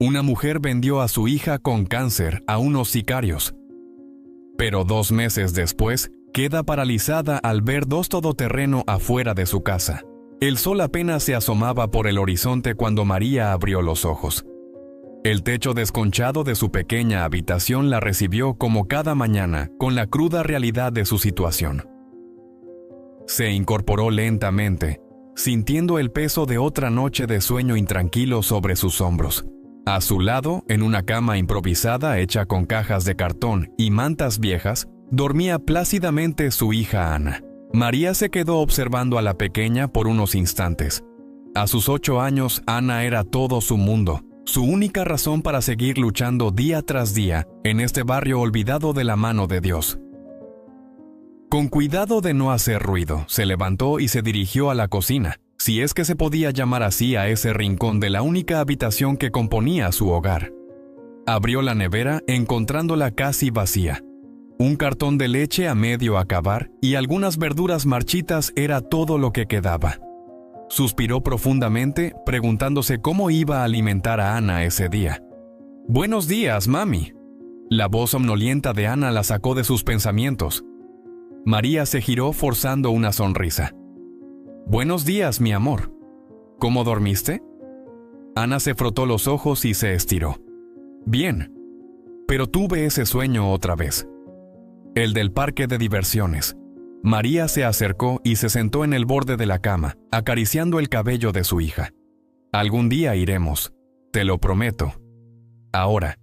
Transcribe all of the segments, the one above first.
Una mujer vendió a su hija con cáncer a unos sicarios. Pero 2 meses después, queda paralizada al ver 2 todoterreno afuera de su casa. El sol apenas se asomaba por el horizonte cuando María abrió los ojos. El techo desconchado de su pequeña habitación la recibió como cada mañana con la cruda realidad de su situación. Se incorporó lentamente, sintiendo el peso de otra noche de sueño intranquilo sobre sus hombros. A su lado, en una cama improvisada hecha con cajas de cartón y mantas viejas, dormía plácidamente su hija Ana. María se quedó observando a la pequeña por unos instantes. A sus 8 años, Ana era todo su mundo, su única razón para seguir luchando día tras día en este barrio olvidado de la mano de Dios. Con cuidado de no hacer ruido, se levantó y se dirigió a la cocina, si es que se podía llamar así a ese rincón de la única habitación que componía su hogar. Abrió la nevera encontrándola casi vacía. Un cartón de leche a medio acabar y algunas verduras marchitas era todo lo que quedaba. Suspiró profundamente, preguntándose cómo iba a alimentar a Ana ese día. «Buenos días, mami». La voz somnolienta de Ana la sacó de sus pensamientos. María se giró forzando una sonrisa. «Buenos días, mi amor. ¿Cómo dormiste?» Ana se frotó los ojos y se estiró. «Bien, pero tuve ese sueño otra vez. El del parque de diversiones». María se acercó y se sentó en el borde de la cama, acariciando el cabello de su hija. «Algún día iremos, te lo prometo. Ahora,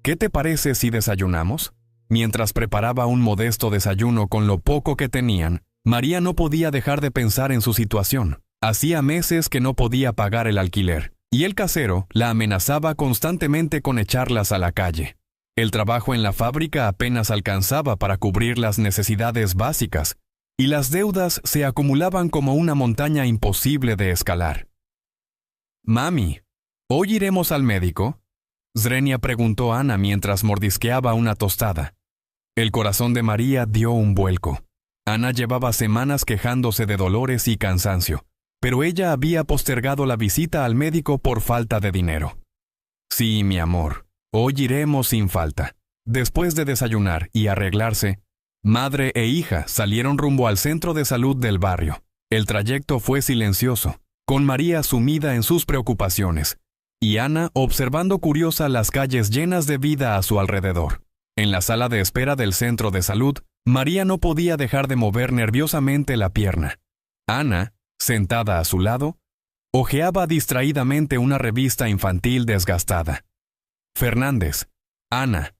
¿qué te parece si desayunamos?» Mientras preparaba un modesto desayuno con lo poco que tenían, María no podía dejar de pensar en su situación. Hacía meses que no podía pagar el alquiler, y el casero la amenazaba constantemente con echarlas a la calle. El trabajo en la fábrica apenas alcanzaba para cubrir las necesidades básicas, y las deudas se acumulaban como una montaña imposible de escalar. «Mami, ¿hoy iremos al médico?», Zrenia preguntó Ana mientras mordisqueaba una tostada. El corazón de María dio un vuelco. Ana llevaba semanas quejándose de dolores y cansancio, pero ella había postergado la visita al médico por falta de dinero. «Sí, mi amor, hoy iremos sin falta». Después de desayunar y arreglarse, madre e hija salieron rumbo al centro de salud del barrio. El trayecto fue silencioso, con María sumida en sus preocupaciones, y Ana observando curiosa las calles llenas de vida a su alrededor. En la sala de espera del centro de salud, María no podía dejar de mover nerviosamente la pierna. Ana, sentada a su lado, hojeaba distraídamente una revista infantil desgastada. «Fernández, Ana»,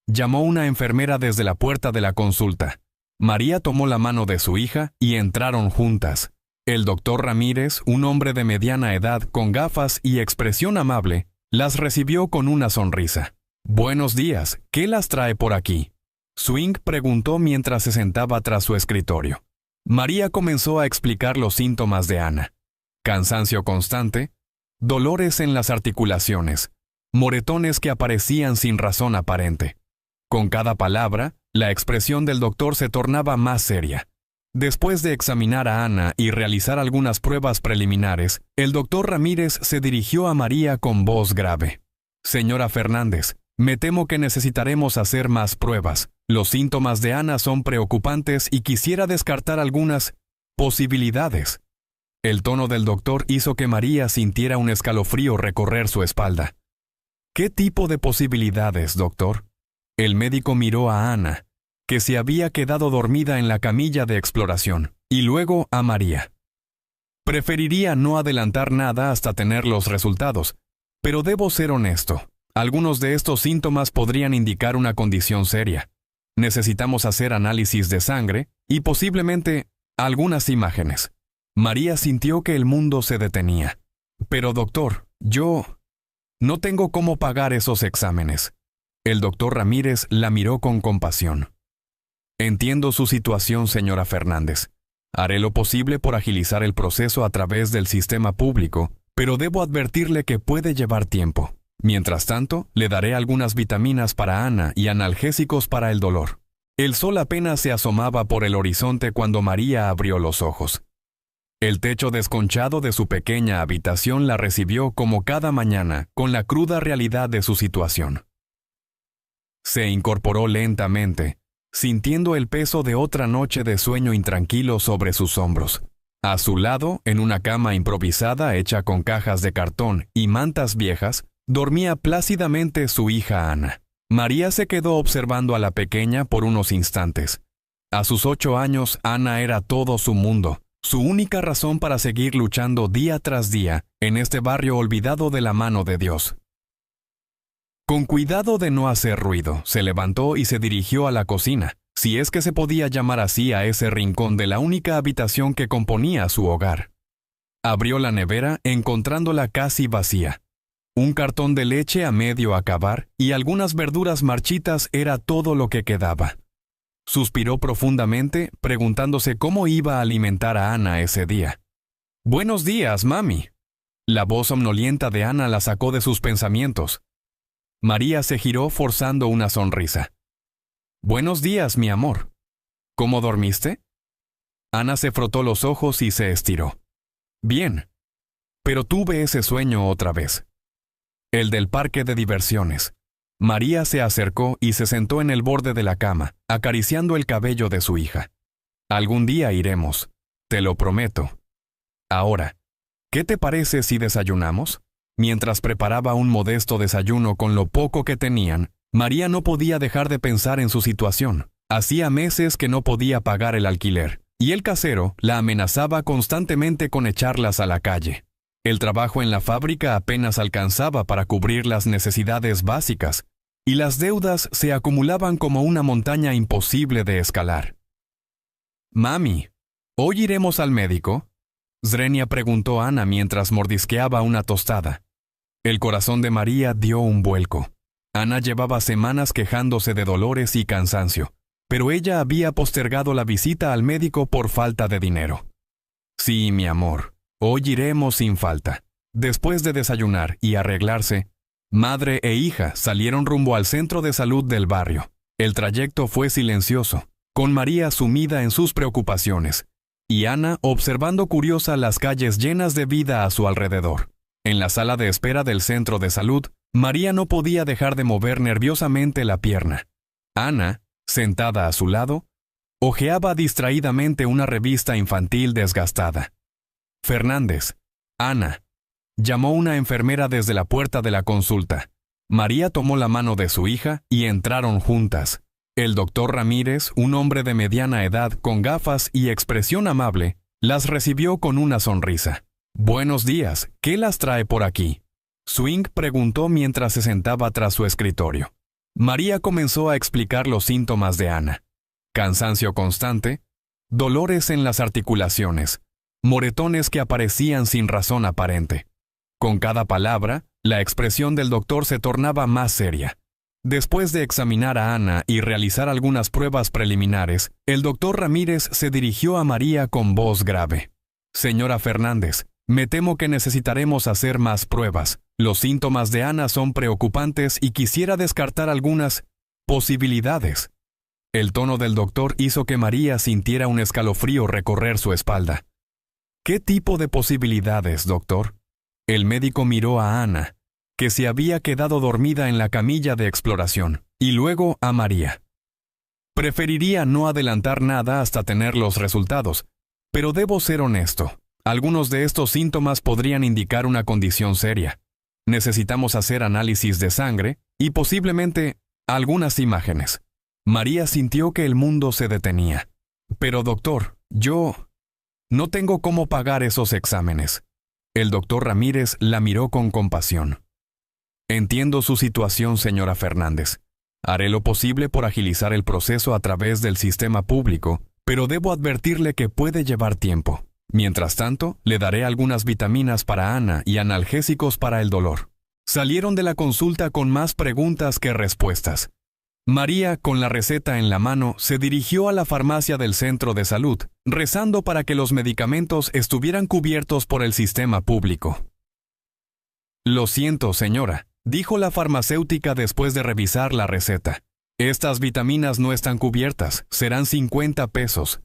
llamó una enfermera desde la puerta de la consulta. María tomó la mano de su hija y entraron juntas. El doctor Ramírez, un hombre de mediana edad con gafas y expresión amable, las recibió con una sonrisa. «Buenos días, ¿qué las trae por aquí?», Swing preguntó mientras se sentaba tras su escritorio. María comenzó a explicar los síntomas de Ana. Cansancio constante, dolores en las articulaciones, moretones que aparecían sin razón aparente. Con cada palabra, la expresión del doctor se tornaba más seria. Después de examinar a Ana y realizar algunas pruebas preliminares, el doctor Ramírez se dirigió a María con voz grave. «Señora Fernández, me temo que necesitaremos hacer más pruebas. Los síntomas de Ana son preocupantes y quisiera descartar algunas posibilidades». El tono del doctor hizo que María sintiera un escalofrío recorrer su espalda. «¿Qué tipo de posibilidades, doctor?». El médico miró a Ana, que se había quedado dormida en la camilla de exploración, y luego a María. «Preferiría no adelantar nada hasta tener los resultados, pero debo ser honesto. Algunos de estos síntomas podrían indicar una condición seria. Necesitamos hacer análisis de sangre y posiblemente algunas imágenes». María sintió que el mundo se detenía. «Pero doctor, yo no tengo cómo pagar esos exámenes». El doctor Ramírez la miró con compasión. «Entiendo su situación, señora Fernández. Haré lo posible por agilizar el proceso a través del sistema público, pero debo advertirle que puede llevar tiempo. Mientras tanto, le daré algunas vitaminas para Ana y analgésicos para el dolor». El sol apenas se asomaba por el horizonte cuando María abrió los ojos. El techo desconchado de su pequeña habitación la recibió como cada mañana con la cruda realidad de su situación. Se incorporó lentamente, sintiendo el peso de otra noche de sueño intranquilo sobre sus hombros. A su lado, en una cama improvisada hecha con cajas de cartón y mantas viejas, dormía plácidamente su hija Ana. María se quedó observando a la pequeña por unos instantes. A sus 8 años, Ana era todo su mundo, su única razón para seguir luchando día tras día en este barrio olvidado de la mano de Dios. Con cuidado de no hacer ruido, se levantó y se dirigió a la cocina, si es que se podía llamar así a ese rincón de la única habitación que componía su hogar. Abrió la nevera, encontrándola casi vacía. Un cartón de leche a medio acabar y algunas verduras marchitas era todo lo que quedaba. Suspiró profundamente, preguntándose cómo iba a alimentar a Ana ese día. «Buenos días, mami». La voz somnolienta de Ana la sacó de sus pensamientos. María se giró forzando una sonrisa. «Buenos días, mi amor. ¿Cómo dormiste?» Ana se frotó los ojos y se estiró. «Bien, pero tuve ese sueño otra vez. El del parque de diversiones». María se acercó y se sentó en el borde de la cama, acariciando el cabello de su hija. «Algún día iremos, te lo prometo. Ahora, ¿qué te parece si desayunamos?» Mientras preparaba un modesto desayuno con lo poco que tenían, María no podía dejar de pensar en su situación. Hacía meses que no podía pagar el alquiler, y el casero la amenazaba constantemente con echarlas a la calle. El trabajo en la fábrica apenas alcanzaba para cubrir las necesidades básicas, y las deudas se acumulaban como una montaña imposible de escalar. «Mami, ¿hoy iremos al médico?», Zrenia preguntó Ana mientras mordisqueaba una tostada. El corazón de María dio un vuelco. Ana llevaba semanas quejándose de dolores y cansancio, pero ella había postergado la visita al médico por falta de dinero. «Sí, mi amor, hoy iremos sin falta». Después de desayunar y arreglarse, madre e hija salieron rumbo al centro de salud del barrio. El trayecto fue silencioso, con María sumida en sus preocupaciones, y Ana observando curiosa las calles llenas de vida a su alrededor. En la sala de espera del centro de salud, María no podía dejar de mover nerviosamente la pierna. Ana, sentada a su lado, hojeaba distraídamente una revista infantil desgastada. «Fernández, Ana», llamó una enfermera desde la puerta de la consulta. María tomó la mano de su hija y entraron juntas. El doctor Ramírez, un hombre de mediana edad con gafas y expresión amable, las recibió con una sonrisa. «Buenos días, ¿qué las trae por aquí?», Swing preguntó mientras se sentaba tras su escritorio. María comenzó a explicar los síntomas de Ana. Cansancio constante, dolores en las articulaciones, moretones que aparecían sin razón aparente. Con cada palabra, la expresión del doctor se tornaba más seria. Después de examinar a Ana y realizar algunas pruebas preliminares, el doctor Ramírez se dirigió a María con voz grave. «Señora Fernández, me temo que necesitaremos hacer más pruebas. Los síntomas de Ana son preocupantes y quisiera descartar algunas posibilidades». El tono del doctor hizo que María sintiera un escalofrío recorrer su espalda. «¿Qué tipo de posibilidades, doctor?». El médico miró a Ana, que se había quedado dormida en la camilla de exploración, y luego a María. «Preferiría no adelantar nada hasta tener los resultados, pero debo ser honesto. Algunos de estos síntomas podrían indicar una condición seria. Necesitamos hacer análisis de sangre y posiblemente algunas imágenes». María sintió que el mundo se detenía. «Pero doctor, yo no tengo cómo pagar esos exámenes». El doctor Ramírez la miró con compasión. «Entiendo su situación, señora Fernández. Haré lo posible por agilizar el proceso a través del sistema público, pero debo advertirle que puede llevar tiempo. Mientras tanto, le daré algunas vitaminas para Ana y analgésicos para el dolor». Salieron de la consulta con más preguntas que respuestas. María, con la receta en la mano, se dirigió a la farmacia del centro de salud, rezando para que los medicamentos estuvieran cubiertos por el sistema público. «Lo siento, señora», dijo la farmacéutica después de revisar la receta. «Estas vitaminas no están cubiertas, serán 50 pesos.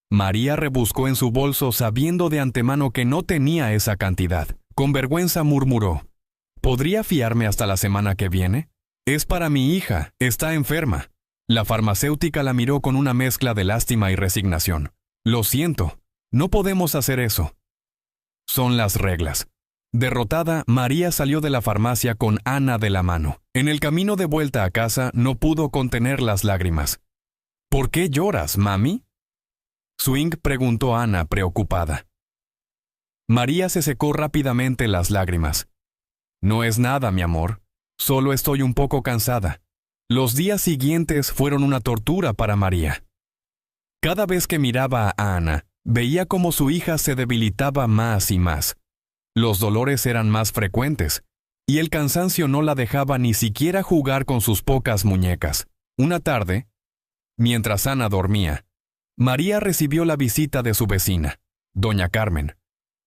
María rebuscó en su bolso sabiendo de antemano que no tenía esa cantidad. Con vergüenza murmuró: ¿Podría fiarme hasta la semana que viene? Es para mi hija, está enferma. La farmacéutica la miró con una mezcla de lástima y resignación. Lo siento, no podemos hacer eso. Son las reglas. Derrotada, María salió de la farmacia con Ana de la mano. En el camino de vuelta a casa no pudo contener las lágrimas. ¿Por qué lloras, mami? Swing preguntó Ana, preocupada. María se secó rápidamente las lágrimas. No es nada, mi amor. Solo estoy un poco cansada. Los días siguientes fueron una tortura para María. Cada vez que miraba a Ana, veía cómo su hija se debilitaba más y más. Los dolores eran más frecuentes, y el cansancio no la dejaba ni siquiera jugar con sus pocas muñecas. Una tarde, mientras Ana dormía, María recibió la visita de su vecina, doña Carmen,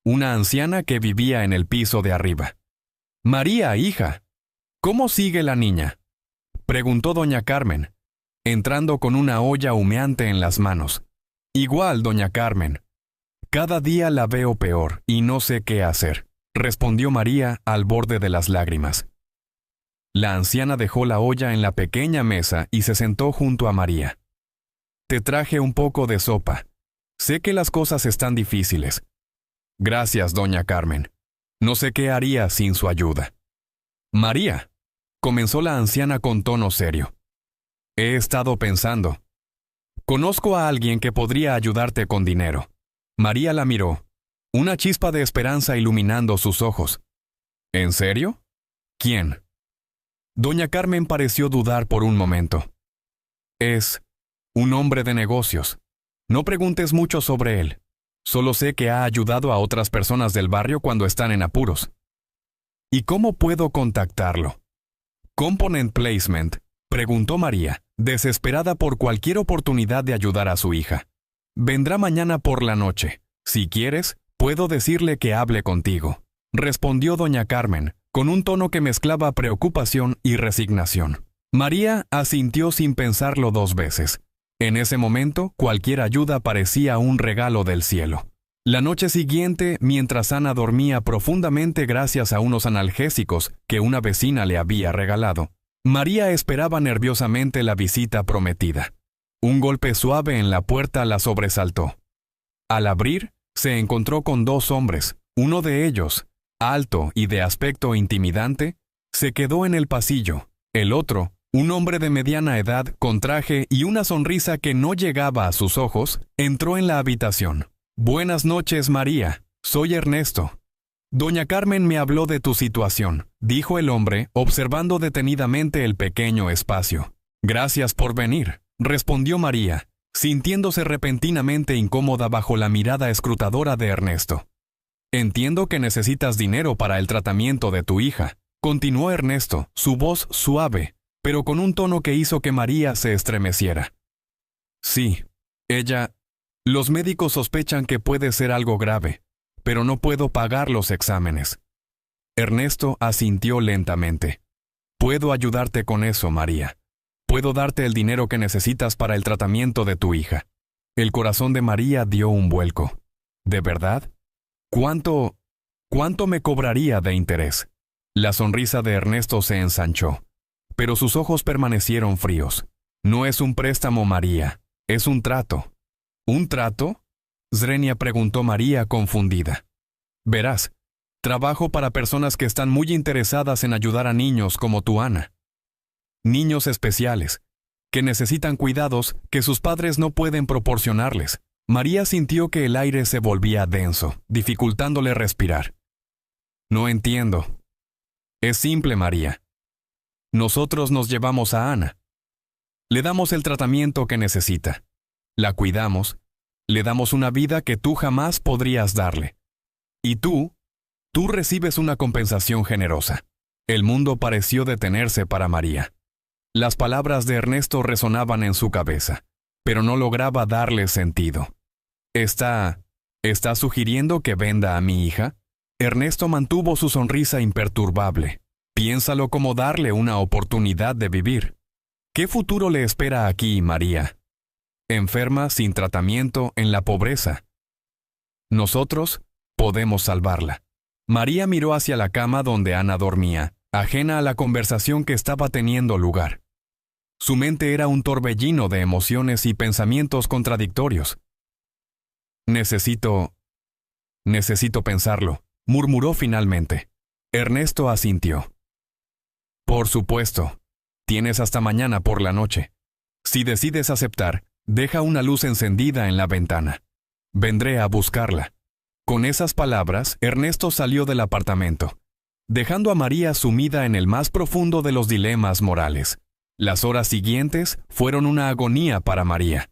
una anciana que vivía en el piso de arriba. «María, hija, ¿cómo sigue la niña?», preguntó doña Carmen, entrando con una olla humeante en las manos. «Igual, doña Carmen. Cada día la veo peor y no sé qué hacer», respondió María al borde de las lágrimas. La anciana dejó la olla en la pequeña mesa y se sentó junto a María. «Te traje un poco de sopa. Sé que las cosas están difíciles». «Gracias, doña Carmen. No sé qué haría sin su ayuda». «María», comenzó la anciana con tono serio. «He estado pensando. Conozco a alguien que podría ayudarte con dinero». María la miró, una chispa de esperanza iluminando sus ojos. ¿En serio? ¿Quién? Doña Carmen pareció dudar por un momento. Es un hombre de negocios. No preguntes mucho sobre él. Solo sé que ha ayudado a otras personas del barrio cuando están en apuros. ¿Y cómo puedo contactarlo? Component Placement, preguntó María, desesperada por cualquier oportunidad de ayudar a su hija. Vendrá mañana por la noche. Si quieres, puedo decirle que hable contigo, respondió doña Carmen, con un tono que mezclaba preocupación y resignación. María asintió sin pensarlo 2 veces. En ese momento, cualquier ayuda parecía un regalo del cielo. La noche siguiente, mientras Ana dormía profundamente gracias a unos analgésicos que una vecina le había regalado, María esperaba nerviosamente la visita prometida. Un golpe suave en la puerta la sobresaltó. Al abrir, se encontró con 2 hombres. Uno de ellos, alto y de aspecto intimidante, se quedó en el pasillo. El otro, un hombre de mediana edad con traje y una sonrisa que no llegaba a sus ojos, entró en la habitación. «Buenas noches, María. Soy Ernesto. Doña Carmen me habló de tu situación», dijo el hombre, observando detenidamente el pequeño espacio. «Gracias por venir», respondió María, sintiéndose repentinamente incómoda bajo la mirada escrutadora de Ernesto. «Entiendo que necesitas dinero para el tratamiento de tu hija», continuó Ernesto, su voz suave, pero con un tono que hizo que María se estremeciera. «Sí, ella... Los médicos sospechan que puede ser algo grave, pero no puedo pagar los exámenes». Ernesto asintió lentamente. «Puedo ayudarte con eso, María. Puedo darte el dinero que necesitas para el tratamiento de tu hija». El corazón de María dio un vuelco. ¿De verdad? ¿Cuánto me cobraría de interés? La sonrisa de Ernesto se ensanchó, pero sus ojos permanecieron fríos. «No es un préstamo, María, es un trato». «¿Un trato?», Zrenia preguntó María confundida. «Verás, trabajo para personas que están muy interesadas en ayudar a niños como tu Ana. Niños especiales, que necesitan cuidados que sus padres no pueden proporcionarles». María sintió que el aire se volvía denso, dificultándole respirar. «No entiendo». «Es simple, María. Nosotros nos llevamos a Ana. Le damos el tratamiento que necesita. La cuidamos. Le damos una vida que tú jamás podrías darle. Y tú recibes una compensación generosa». El mundo pareció detenerse para María. Las palabras de Ernesto resonaban en su cabeza, pero no lograba darle sentido. ¿Está sugiriendo que venda a mi hija? Ernesto mantuvo su sonrisa imperturbable. Piénsalo como darle una oportunidad de vivir. ¿Qué futuro le espera aquí, María? enferma sin tratamiento en la pobreza. Nosotros podemos salvarla. María miró hacia la cama donde Ana dormía, ajena a la conversación que estaba teniendo lugar. Su mente era un torbellino de emociones y pensamientos contradictorios. Necesito pensarlo, murmuró finalmente. Ernesto asintió. Por supuesto. Tienes hasta mañana por la noche. Si decides aceptar, deja una luz encendida en la ventana. Vendré a buscarla. Con esas palabras, Ernesto salió del apartamento, dejando a María sumida en el más profundo de los dilemas morales. Las horas siguientes fueron una agonía para María.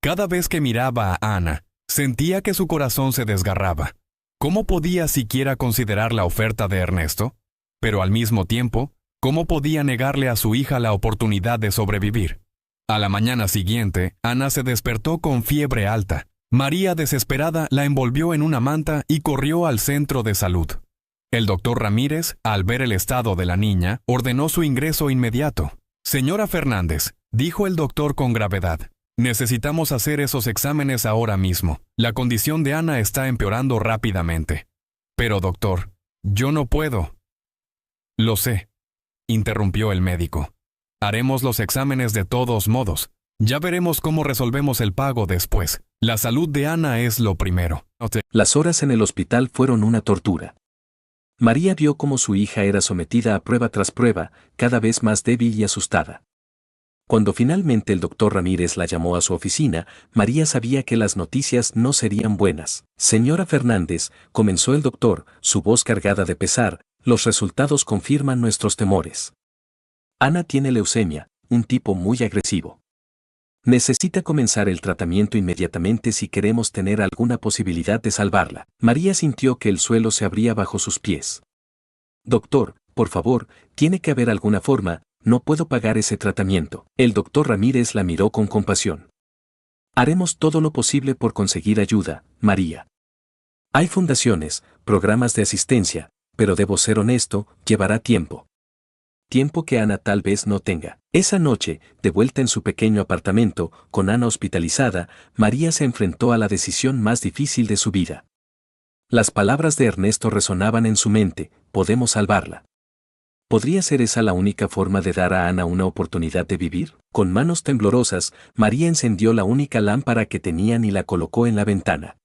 Cada vez que miraba a Ana, sentía que su corazón se desgarraba. ¿Cómo podía siquiera considerar la oferta de Ernesto? Pero al mismo tiempo, ¿cómo podía negarle a su hija la oportunidad de sobrevivir? A la mañana siguiente, Ana se despertó con fiebre alta. María, desesperada, la envolvió en una manta y corrió al centro de salud. El doctor Ramírez, al ver el estado de la niña, ordenó su ingreso inmediato. Señora Fernández, dijo el doctor con gravedad, necesitamos hacer esos exámenes ahora mismo. La condición de Ana está empeorando rápidamente. Pero doctor, yo no puedo. Lo sé, interrumpió el médico. Haremos los exámenes de todos modos. Ya veremos cómo resolvemos el pago después. La salud de Ana es lo primero. Las horas en el hospital fueron una tortura. María vio cómo su hija era sometida a prueba tras prueba, cada vez más débil y asustada. Cuando finalmente el doctor Ramírez la llamó a su oficina, María sabía que las noticias no serían buenas. Señora Fernández, comenzó el doctor, su voz cargada de pesar, los resultados confirman nuestros temores. Ana tiene leucemia, un tipo muy agresivo. Necesita comenzar el tratamiento inmediatamente si queremos tener alguna posibilidad de salvarla. María sintió que el suelo se abría bajo sus pies. Doctor, por favor, tiene que haber alguna forma, no puedo pagar ese tratamiento. El doctor Ramírez la miró con compasión. Haremos todo lo posible por conseguir ayuda, María. Hay fundaciones, programas de asistencia, pero debo ser honesto, llevará tiempo. Tiempo que Ana tal vez no tenga. Esa noche, de vuelta en su pequeño apartamento, con Ana hospitalizada, María se enfrentó a la decisión más difícil de su vida. Las palabras de Ernesto resonaban en su mente, podemos salvarla. ¿Podría ser esa la única forma de dar a Ana una oportunidad de vivir? Con manos temblorosas, María encendió la única lámpara que tenían y la colocó en la ventana.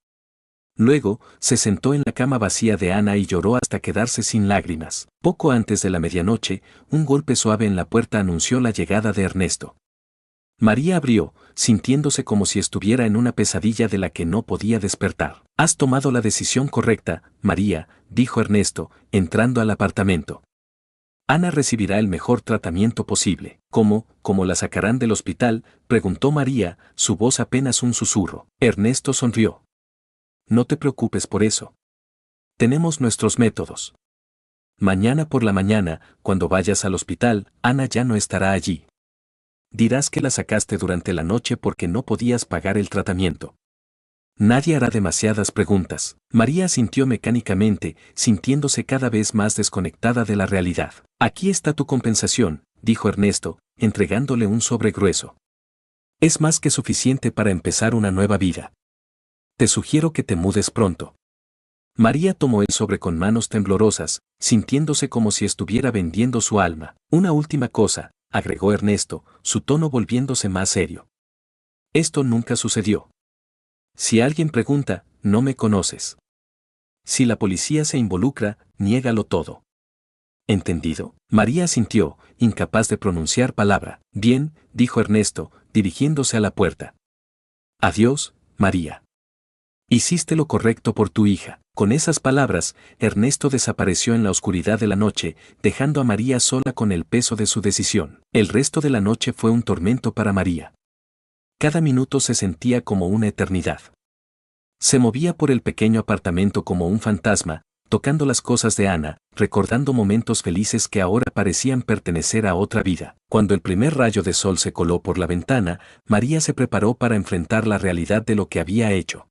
Luego, se sentó en la cama vacía de Ana y lloró hasta quedarse sin lágrimas. Poco antes de la medianoche, un golpe suave en la puerta anunció la llegada de Ernesto. María abrió, sintiéndose como si estuviera en una pesadilla de la que no podía despertar. Has tomado la decisión correcta, María, dijo Ernesto, entrando al apartamento. Ana recibirá el mejor tratamiento posible. ¿Cómo la sacarán del hospital?, preguntó María, su voz apenas un susurro. Ernesto sonrió. No te preocupes por eso. Tenemos nuestros métodos. Mañana por la mañana, cuando vayas al hospital, Ana ya no estará allí. Dirás que la sacaste durante la noche porque no podías pagar el tratamiento. Nadie hará demasiadas preguntas. María asintió mecánicamente, sintiéndose cada vez más desconectada de la realidad. Aquí está tu compensación, dijo Ernesto, entregándole un sobre grueso. Es más que suficiente para empezar una nueva vida. Te sugiero que te mudes pronto. María tomó el sobre con manos temblorosas, sintiéndose como si estuviera vendiendo su alma. Una última cosa, agregó Ernesto, su tono volviéndose más serio. Esto nunca sucedió. Si alguien pregunta, no me conoces. Si la policía se involucra, niégalo todo. ¿Entendido? María asintió, incapaz de pronunciar palabra. Bien, dijo Ernesto, dirigiéndose a la puerta. Adiós, María. Hiciste lo correcto por tu hija. Con esas palabras, Ernesto desapareció en la oscuridad de la noche, dejando a María sola con el peso de su decisión. El resto de la noche fue un tormento para María. Cada minuto se sentía como una eternidad. Se movía por el pequeño apartamento como un fantasma, tocando las cosas de Ana, recordando momentos felices que ahora parecían pertenecer a otra vida. Cuando el primer rayo de sol se coló por la ventana, María se preparó para enfrentar la realidad de lo que había hecho.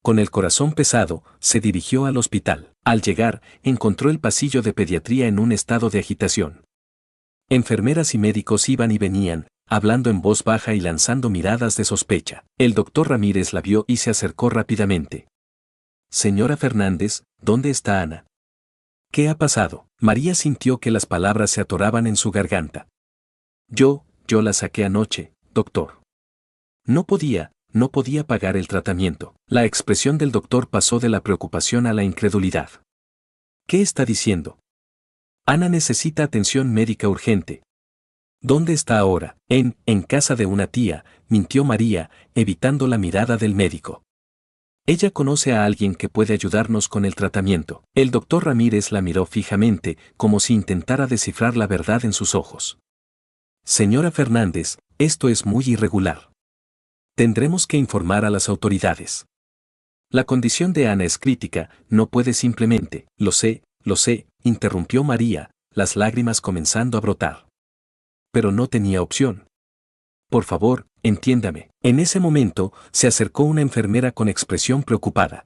Con el corazón pesado, se dirigió al hospital. Al llegar, encontró el pasillo de pediatría en un estado de agitación. Enfermeras y médicos iban y venían, hablando en voz baja y lanzando miradas de sospecha. El doctor Ramírez la vio y se acercó rápidamente. Señora Fernández, ¿dónde está Ana? ¿Qué ha pasado? María sintió que las palabras se atoraban en su garganta. Yo la saqué anoche, doctor. No podía pagar el tratamiento. La expresión del doctor pasó de la preocupación a la incredulidad. ¿Qué está diciendo? Ana necesita atención médica urgente. ¿Dónde está ahora? En casa de una tía, mintió María, evitando la mirada del médico. Ella conoce a alguien que puede ayudarnos con el tratamiento. El doctor Ramírez la miró fijamente, como si intentara descifrar la verdad en sus ojos. Señora Fernández, esto es muy irregular. Tendremos que informar a las autoridades. La condición de Ana es crítica, no puede simplemente, lo sé, interrumpió María, las lágrimas comenzando a brotar. Pero no tenía opción. Por favor, entiéndame. En ese momento, se acercó una enfermera con expresión preocupada.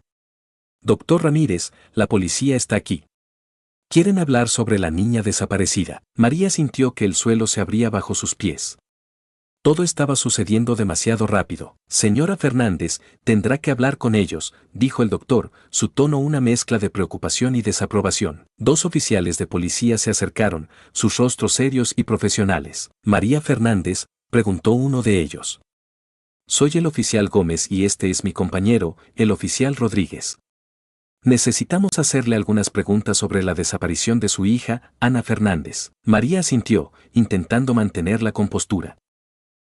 Doctor Ramírez, la policía está aquí. Quieren hablar sobre la niña desaparecida. María sintió que el suelo se abría bajo sus pies. Todo estaba sucediendo demasiado rápido. Señora Fernández, tendrá que hablar con ellos, dijo el doctor, su tono una mezcla de preocupación y desaprobación. Dos oficiales de policía se acercaron, sus rostros serios y profesionales. María Fernández, preguntó uno de ellos. Soy el oficial Gómez y este es mi compañero, el oficial Rodríguez. Necesitamos hacerle algunas preguntas sobre la desaparición de su hija, Ana Fernández. María asintió, intentando mantener la compostura.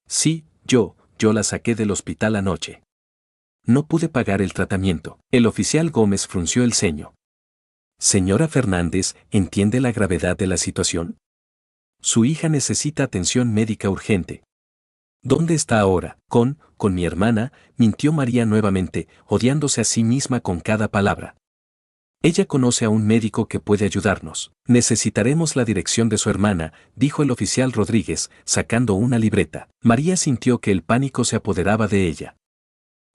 Sí, yo la saqué del hospital anoche. No pude pagar el tratamiento. El oficial Gómez frunció el ceño. Señora Fernández, ¿entiende la gravedad de la situación? Su hija necesita atención médica urgente. ¿Dónde está ahora? Con mi hermana, mintió María nuevamente, odiándose a sí misma con cada palabra. Ella conoce a un médico que puede ayudarnos. Necesitaremos la dirección de su hermana, dijo el oficial Rodríguez, sacando una libreta. María sintió que el pánico se apoderaba de ella.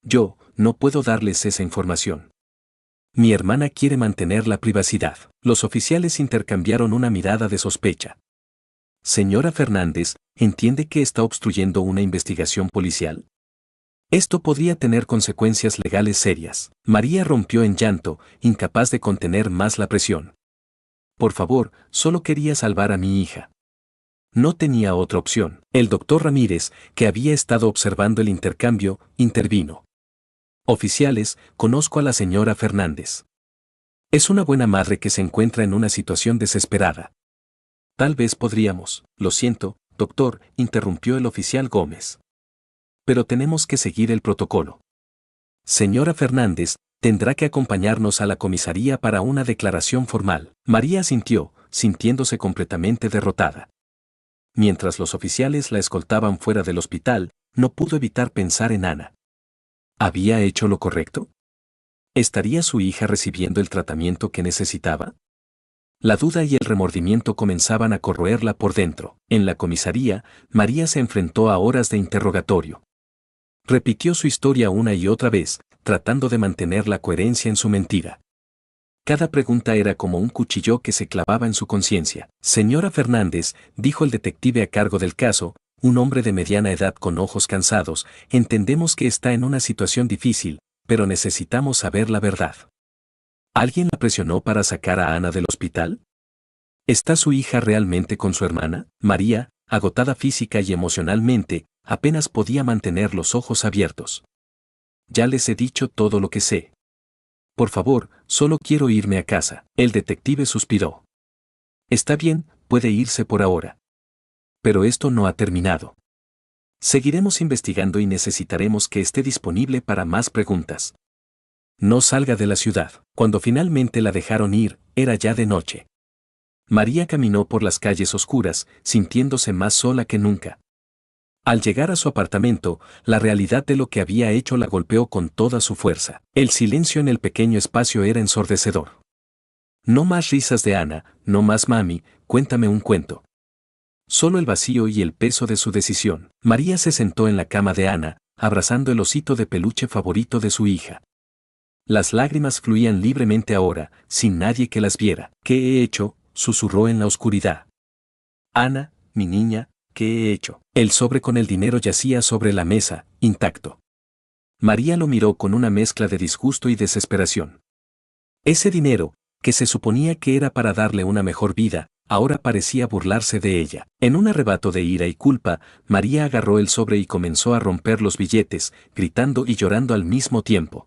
Yo no puedo darles esa información. Mi hermana quiere mantener la privacidad. Los oficiales intercambiaron una mirada de sospecha. Señora Fernández, ¿entiende que está obstruyendo una investigación policial? Esto podría tener consecuencias legales serias. María rompió en llanto, incapaz de contener más la presión. Por favor, solo quería salvar a mi hija. No tenía otra opción. El doctor Ramírez, que había estado observando el intercambio, intervino. Oficiales, conozco a la señora Fernández. Es una buena madre que se encuentra en una situación desesperada. Tal vez podríamos. Lo siento, doctor, interrumpió el oficial Gómez. Pero tenemos que seguir el protocolo. Señora Fernández, tendrá que acompañarnos a la comisaría para una declaración formal. María asintió, sintiéndose completamente derrotada. Mientras los oficiales la escoltaban fuera del hospital, no pudo evitar pensar en Ana. ¿Había hecho lo correcto? ¿Estaría su hija recibiendo el tratamiento que necesitaba? La duda y el remordimiento comenzaban a corroerla por dentro. En la comisaría, María se enfrentó a horas de interrogatorio. Repitió su historia una y otra vez, tratando de mantener la coherencia en su mentira. Cada pregunta era como un cuchillo que se clavaba en su conciencia. Señora Fernández, dijo el detective a cargo del caso, un hombre de mediana edad con ojos cansados, entendemos que está en una situación difícil, pero necesitamos saber la verdad. ¿Alguien la presionó para sacar a Ana del hospital? ¿Está su hija realmente con su hermana? María, agotada física y emocionalmente, apenas podía mantener los ojos abiertos. Ya les he dicho todo lo que sé. Por favor, solo quiero irme a casa. El detective suspiró. Está bien, puede irse por ahora. Pero esto no ha terminado. Seguiremos investigando y necesitaremos que esté disponible para más preguntas. No salga de la ciudad. Cuando finalmente la dejaron ir, era ya de noche. María caminó por las calles oscuras, sintiéndose más sola que nunca. Al llegar a su apartamento, la realidad de lo que había hecho la golpeó con toda su fuerza. El silencio en el pequeño espacio era ensordecedor. No más risas de Ana, no más mami, cuéntame un cuento. Solo el vacío y el peso de su decisión. María se sentó en la cama de Ana, abrazando el osito de peluche favorito de su hija. Las lágrimas fluían libremente ahora, sin nadie que las viera. ¿Qué he hecho?, susurró en la oscuridad. Ana, mi niña, ¿qué he hecho? El sobre con el dinero yacía sobre la mesa, intacto. María lo miró con una mezcla de disgusto y desesperación. Ese dinero, que se suponía que era para darle una mejor vida, ahora parecía burlarse de ella. En un arrebato de ira y culpa, María agarró el sobre y comenzó a romper los billetes, gritando y llorando al mismo tiempo.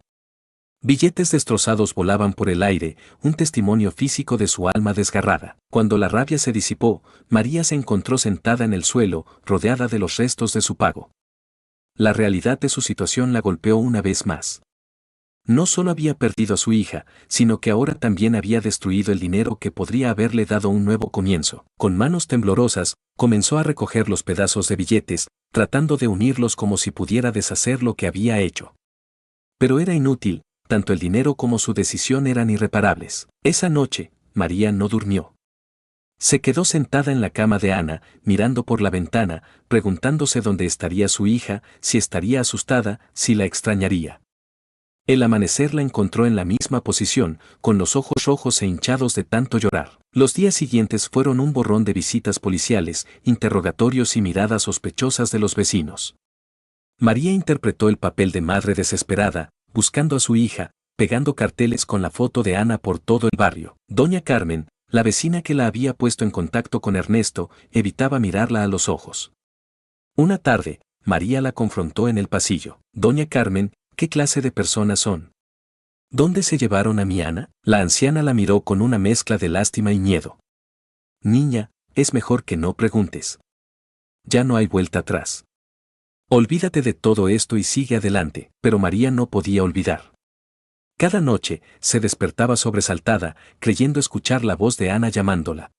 Billetes destrozados volaban por el aire, un testimonio físico de su alma desgarrada. Cuando la rabia se disipó, María se encontró sentada en el suelo, rodeada de los restos de su pago. La realidad de su situación la golpeó una vez más. No solo había perdido a su hija, sino que ahora también había destruido el dinero que podría haberle dado un nuevo comienzo. Con manos temblorosas, comenzó a recoger los pedazos de billetes, tratando de unirlos como si pudiera deshacer lo que había hecho. Pero era inútil, tanto el dinero como su decisión eran irreparables. Esa noche, María no durmió. Se quedó sentada en la cama de Ana, mirando por la ventana, preguntándose dónde estaría su hija, si estaría asustada, si la extrañaría. El amanecer la encontró en la misma posición, con los ojos rojos e hinchados de tanto llorar. Los días siguientes fueron un borrón de visitas policiales, interrogatorios y miradas sospechosas de los vecinos. María interpretó el papel de madre desesperada, buscando a su hija, pegando carteles con la foto de Ana por todo el barrio. Doña Carmen, la vecina que la había puesto en contacto con Ernesto, evitaba mirarla a los ojos. Una tarde, María la confrontó en el pasillo. Doña Carmen, ¿qué clase de personas son? ¿Dónde se llevaron a mi Ana? La anciana la miró con una mezcla de lástima y miedo. Niña, es mejor que no preguntes. Ya no hay vuelta atrás. Olvídate de todo esto y sigue adelante, pero María no podía olvidar. Cada noche, se despertaba sobresaltada, creyendo escuchar la voz de Ana llamándola.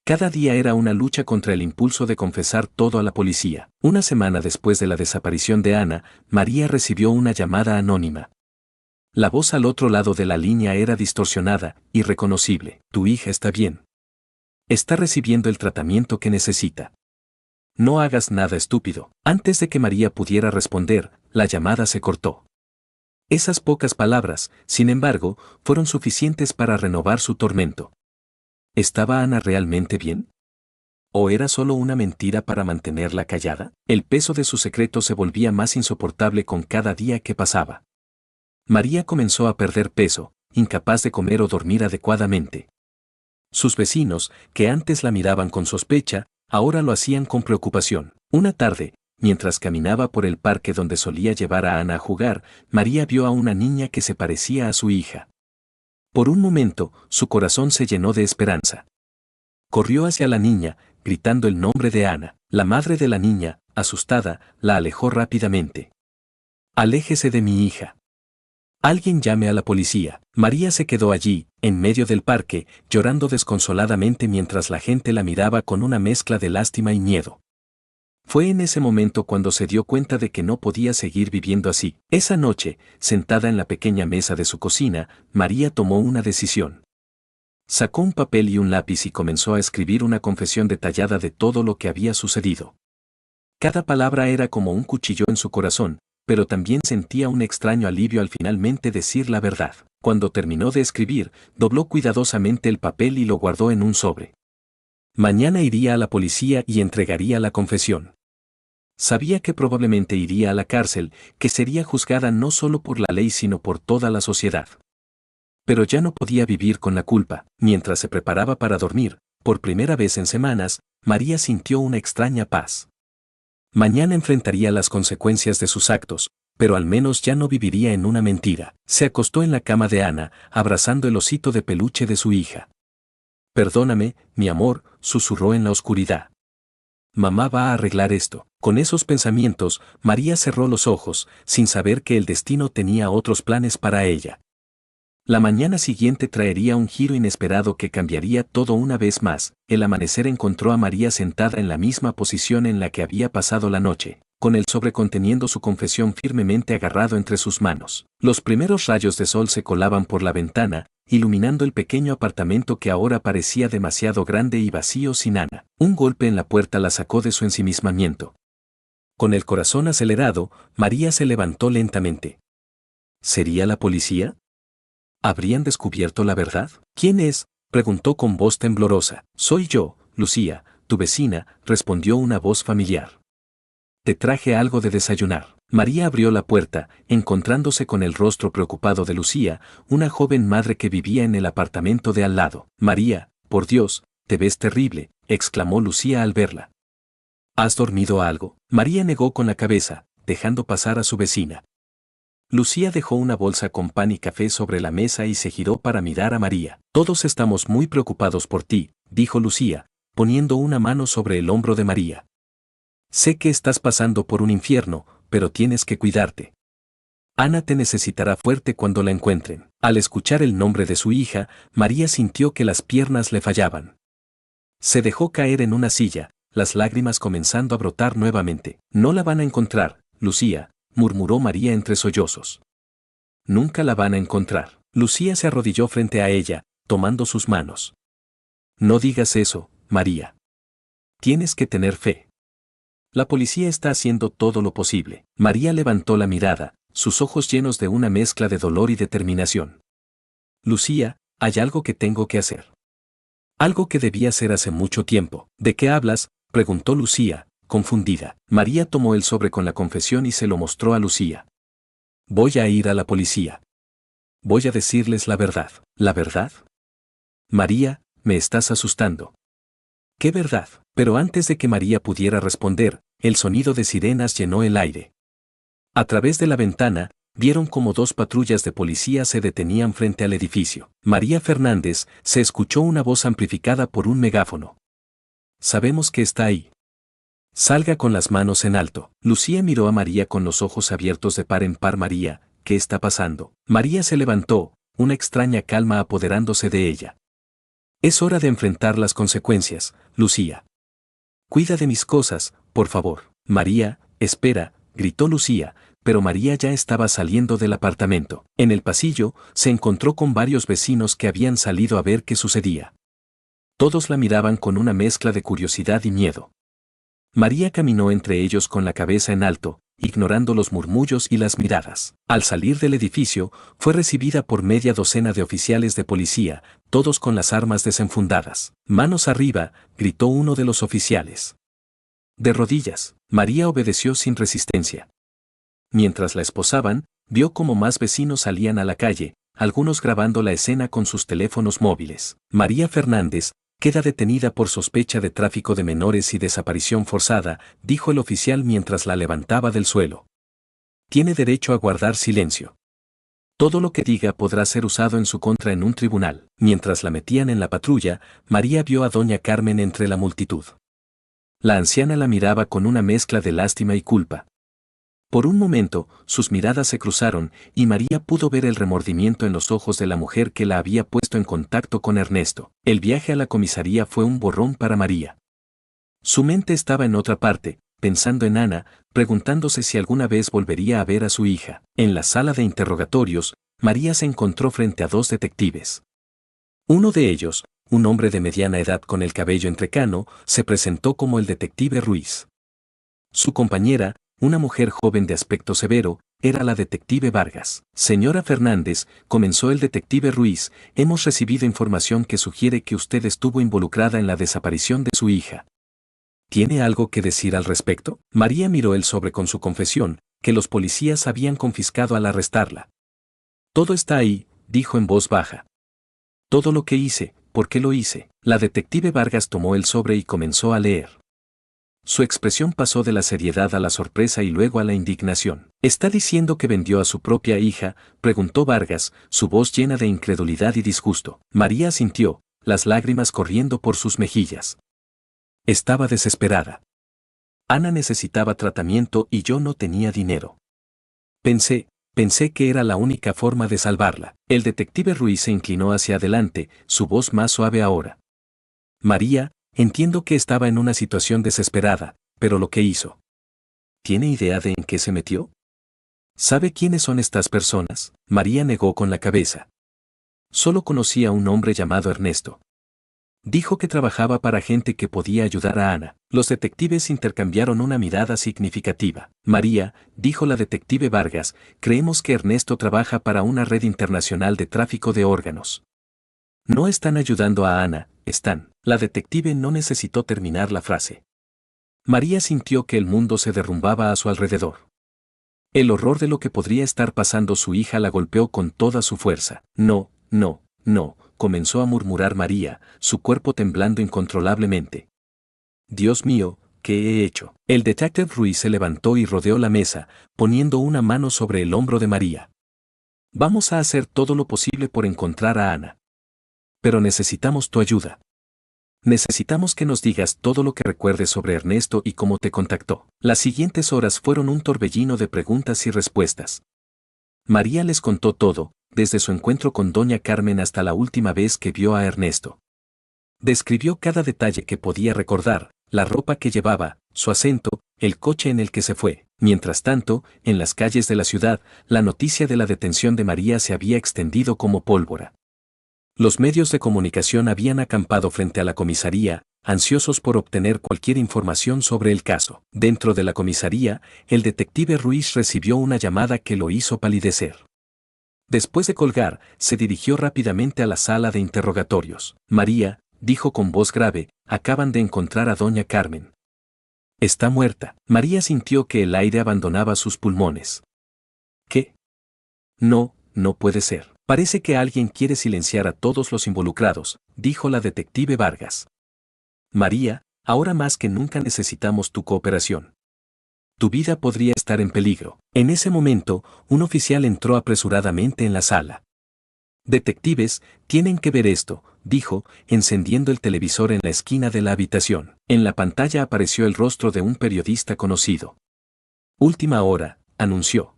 Cada día era una lucha contra el impulso de confesar todo a la policía. Una semana después de la desaparición de Ana, María recibió una llamada anónima. La voz al otro lado de la línea era distorsionada, irreconocible. Tu hija está bien. Está recibiendo el tratamiento que necesita. No hagas nada estúpido. Antes de que María pudiera responder, la llamada se cortó. Esas pocas palabras, sin embargo, fueron suficientes para renovar su tormento. ¿Estaba Ana realmente bien? ¿O era solo una mentira para mantenerla callada? El peso de su secreto se volvía más insoportable con cada día que pasaba. María comenzó a perder peso, incapaz de comer o dormir adecuadamente. Sus vecinos, que antes la miraban con sospecha, ahora lo hacían con preocupación. Una tarde, mientras caminaba por el parque donde solía llevar a Ana a jugar, María vio a una niña que se parecía a su hija. Por un momento, su corazón se llenó de esperanza. Corrió hacia la niña, gritando el nombre de Ana. La madre de la niña, asustada, la alejó rápidamente. Aléjese de mi hija. Alguien llame a la policía. María se quedó allí, en medio del parque, llorando desconsoladamente mientras la gente la miraba con una mezcla de lástima y miedo. Fue en ese momento cuando se dio cuenta de que no podía seguir viviendo así. Esa noche, sentada en la pequeña mesa de su cocina, María tomó una decisión. Sacó un papel y un lápiz y comenzó a escribir una confesión detallada de todo lo que había sucedido. Cada palabra era como un cuchillo en su corazón, pero también sentía un extraño alivio al finalmente decir la verdad. Cuando terminó de escribir, dobló cuidadosamente el papel y lo guardó en un sobre. Mañana iría a la policía y entregaría la confesión. Sabía que probablemente iría a la cárcel, que sería juzgada no solo por la ley sino por toda la sociedad. Pero ya no podía vivir con la culpa. Mientras se preparaba para dormir, por primera vez en semanas, María sintió una extraña paz. Mañana enfrentaría las consecuencias de sus actos, pero al menos ya no viviría en una mentira. Se acostó en la cama de Ana, abrazando el osito de peluche de su hija. Perdóname, mi amor, susurró en la oscuridad. Mamá va a arreglar esto. Con esos pensamientos, María cerró los ojos, sin saber que el destino tenía otros planes para ella. La mañana siguiente traería un giro inesperado que cambiaría todo una vez más. El amanecer encontró a María sentada en la misma posición en la que había pasado la noche, con el sobre conteniendo su confesión firmemente agarrado entre sus manos. Los primeros rayos de sol se colaban por la ventana, iluminando el pequeño apartamento que ahora parecía demasiado grande y vacío sin Ana. Un golpe en la puerta la sacó de su ensimismamiento. Con el corazón acelerado, María se levantó lentamente. ¿Sería la policía? ¿Habrían descubierto la verdad? ¿Quién es?, preguntó con voz temblorosa. Soy yo, Lucía, tu vecina, respondió una voz familiar. Te traje algo de desayunar. María abrió la puerta, encontrándose con el rostro preocupado de Lucía, una joven madre que vivía en el apartamento de al lado. María, por Dios, te ves terrible, exclamó Lucía al verla. ¿Has dormido algo? María negó con la cabeza, dejando pasar a su vecina. Lucía dejó una bolsa con pan y café sobre la mesa y se giró para mirar a María. Todos estamos muy preocupados por ti, dijo Lucía, poniendo una mano sobre el hombro de María. Sé que estás pasando por un infierno, pero tienes que cuidarte. Ana te necesitará fuerte cuando la encuentren. Al escuchar el nombre de su hija, María sintió que las piernas le fallaban. Se dejó caer en una silla, las lágrimas comenzando a brotar nuevamente. No la van a encontrar, Lucía, murmuró María entre sollozos. Nunca la van a encontrar. Lucía se arrodilló frente a ella, tomando sus manos. No digas eso, María. Tienes que tener fe. La policía está haciendo todo lo posible. María levantó la mirada, sus ojos llenos de una mezcla de dolor y determinación. Lucía, hay algo que tengo que hacer. Algo que debía hacer hace mucho tiempo. ¿De qué hablas?, preguntó Lucía, confundida. María tomó el sobre con la confesión y se lo mostró a Lucía. Voy a ir a la policía. Voy a decirles la verdad. ¿La verdad? María, me estás asustando. ¿Qué verdad? Pero antes de que María pudiera responder, el sonido de sirenas llenó el aire. A través de la ventana, vieron como 2 patrullas de policía se detenían frente al edificio. María Fernández, se escuchó una voz amplificada por un megáfono. Sabemos que está ahí. Salga con las manos en alto. Lucía miró a María con los ojos abiertos de par en par. María, ¿qué está pasando? María se levantó, una extraña calma apoderándose de ella. Es hora de enfrentar las consecuencias, Lucía. Cuida de mis cosas, por favor. María, espera, gritó Lucía, pero María ya estaba saliendo del apartamento. En el pasillo, se encontró con varios vecinos que habían salido a ver qué sucedía. Todos la miraban con una mezcla de curiosidad y miedo. María caminó entre ellos con la cabeza en alto, ignorando los murmullos y las miradas. Al salir del edificio, fue recibida por media docena de oficiales de policía, todos con las armas desenfundadas. Manos arriba, gritó uno de los oficiales. De rodillas, María obedeció sin resistencia. Mientras la esposaban, vio cómo más vecinos salían a la calle, algunos grabando la escena con sus teléfonos móviles. María Fernández queda detenida por sospecha de tráfico de menores y desaparición forzada, dijo el oficial mientras la levantaba del suelo. Tiene derecho a guardar silencio. Todo lo que diga podrá ser usado en su contra en un tribunal. Mientras la metían en la patrulla, María vio a doña Carmen entre la multitud. La anciana la miraba con una mezcla de lástima y culpa. Por un momento, sus miradas se cruzaron, y María pudo ver el remordimiento en los ojos de la mujer que la había puesto en contacto con Ernesto. El viaje a la comisaría fue un borrón para María. Su mente estaba en otra parte, pensando en Ana, preguntándose si alguna vez volvería a ver a su hija. En la sala de interrogatorios, María se encontró frente a 2 detectives. Uno de ellos, un hombre de mediana edad con el cabello entrecano, se presentó como el detective Ruiz. Su compañera, una mujer joven de aspecto severo, era la detective Vargas. Señora Fernández, comenzó el detective Ruiz, hemos recibido información que sugiere que usted estuvo involucrada en la desaparición de su hija. ¿Tiene algo que decir al respecto? María miró el sobre con su confesión, que los policías habían confiscado al arrestarla. Todo está ahí, dijo en voz baja. Todo lo que hice, ¿por qué lo hice? La detective Vargas tomó el sobre y comenzó a leer. Su expresión pasó de la seriedad a la sorpresa y luego a la indignación. ¿Está diciendo que vendió a su propia hija?, preguntó Vargas, su voz llena de incredulidad y disgusto. María asintió, las lágrimas corriendo por sus mejillas. Estaba desesperada. Ana necesitaba tratamiento y yo no tenía dinero. Pensé que era la única forma de salvarla. El detective Ruiz se inclinó hacia adelante, su voz más suave ahora. María, entiendo que estaba en una situación desesperada, pero lo que hizo. ¿Tiene idea de en qué se metió? ¿Sabe quiénes son estas personas? María negó con la cabeza. Solo conocía a un hombre llamado Ernesto. Dijo que trabajaba para gente que podía ayudar a Ana. Los detectives intercambiaron una mirada significativa. María, dijo la detective Vargas, creemos que Ernesto trabaja para una red internacional de tráfico de órganos. No están ayudando a Ana, están La detective no necesitó terminar la frase. María sintió que el mundo se derrumbaba a su alrededor. El horror de lo que podría estar pasando su hija la golpeó con toda su fuerza. No, no, no, comenzó a murmurar María, su cuerpo temblando incontrolablemente. Dios mío, ¿qué he hecho? El detective Ruiz se levantó y rodeó la mesa, poniendo una mano sobre el hombro de María. Vamos a hacer todo lo posible por encontrar a Ana. Pero necesitamos tu ayuda. Necesitamos que nos digas todo lo que recuerdes sobre Ernesto y cómo te contactó. Las siguientes horas fueron un torbellino de preguntas y respuestas. María les contó todo, desde su encuentro con doña Carmen hasta la última vez que vio a Ernesto. Describió cada detalle que podía recordar, la ropa que llevaba, su acento, el coche en el que se fue. Mientras tanto, en las calles de la ciudad, la noticia de la detención de María se había extendido como pólvora. Los medios de comunicación habían acampado frente a la comisaría, ansiosos por obtener cualquier información sobre el caso. Dentro de la comisaría, el detective Ruiz recibió una llamada que lo hizo palidecer. Después de colgar, se dirigió rápidamente a la sala de interrogatorios. María, dijo con voz grave, acaban de encontrar a doña Carmen. Está muerta. María sintió que el aire abandonaba sus pulmones. ¿Qué? No, no puede ser. Parece que alguien quiere silenciar a todos los involucrados, dijo la detective Vargas. María, ahora más que nunca necesitamos tu cooperación. Tu vida podría estar en peligro. En ese momento, un oficial entró apresuradamente en la sala. Detectives, tienen que ver esto, dijo, encendiendo el televisor en la esquina de la habitación. En la pantalla apareció el rostro de un periodista conocido. Última hora, anunció.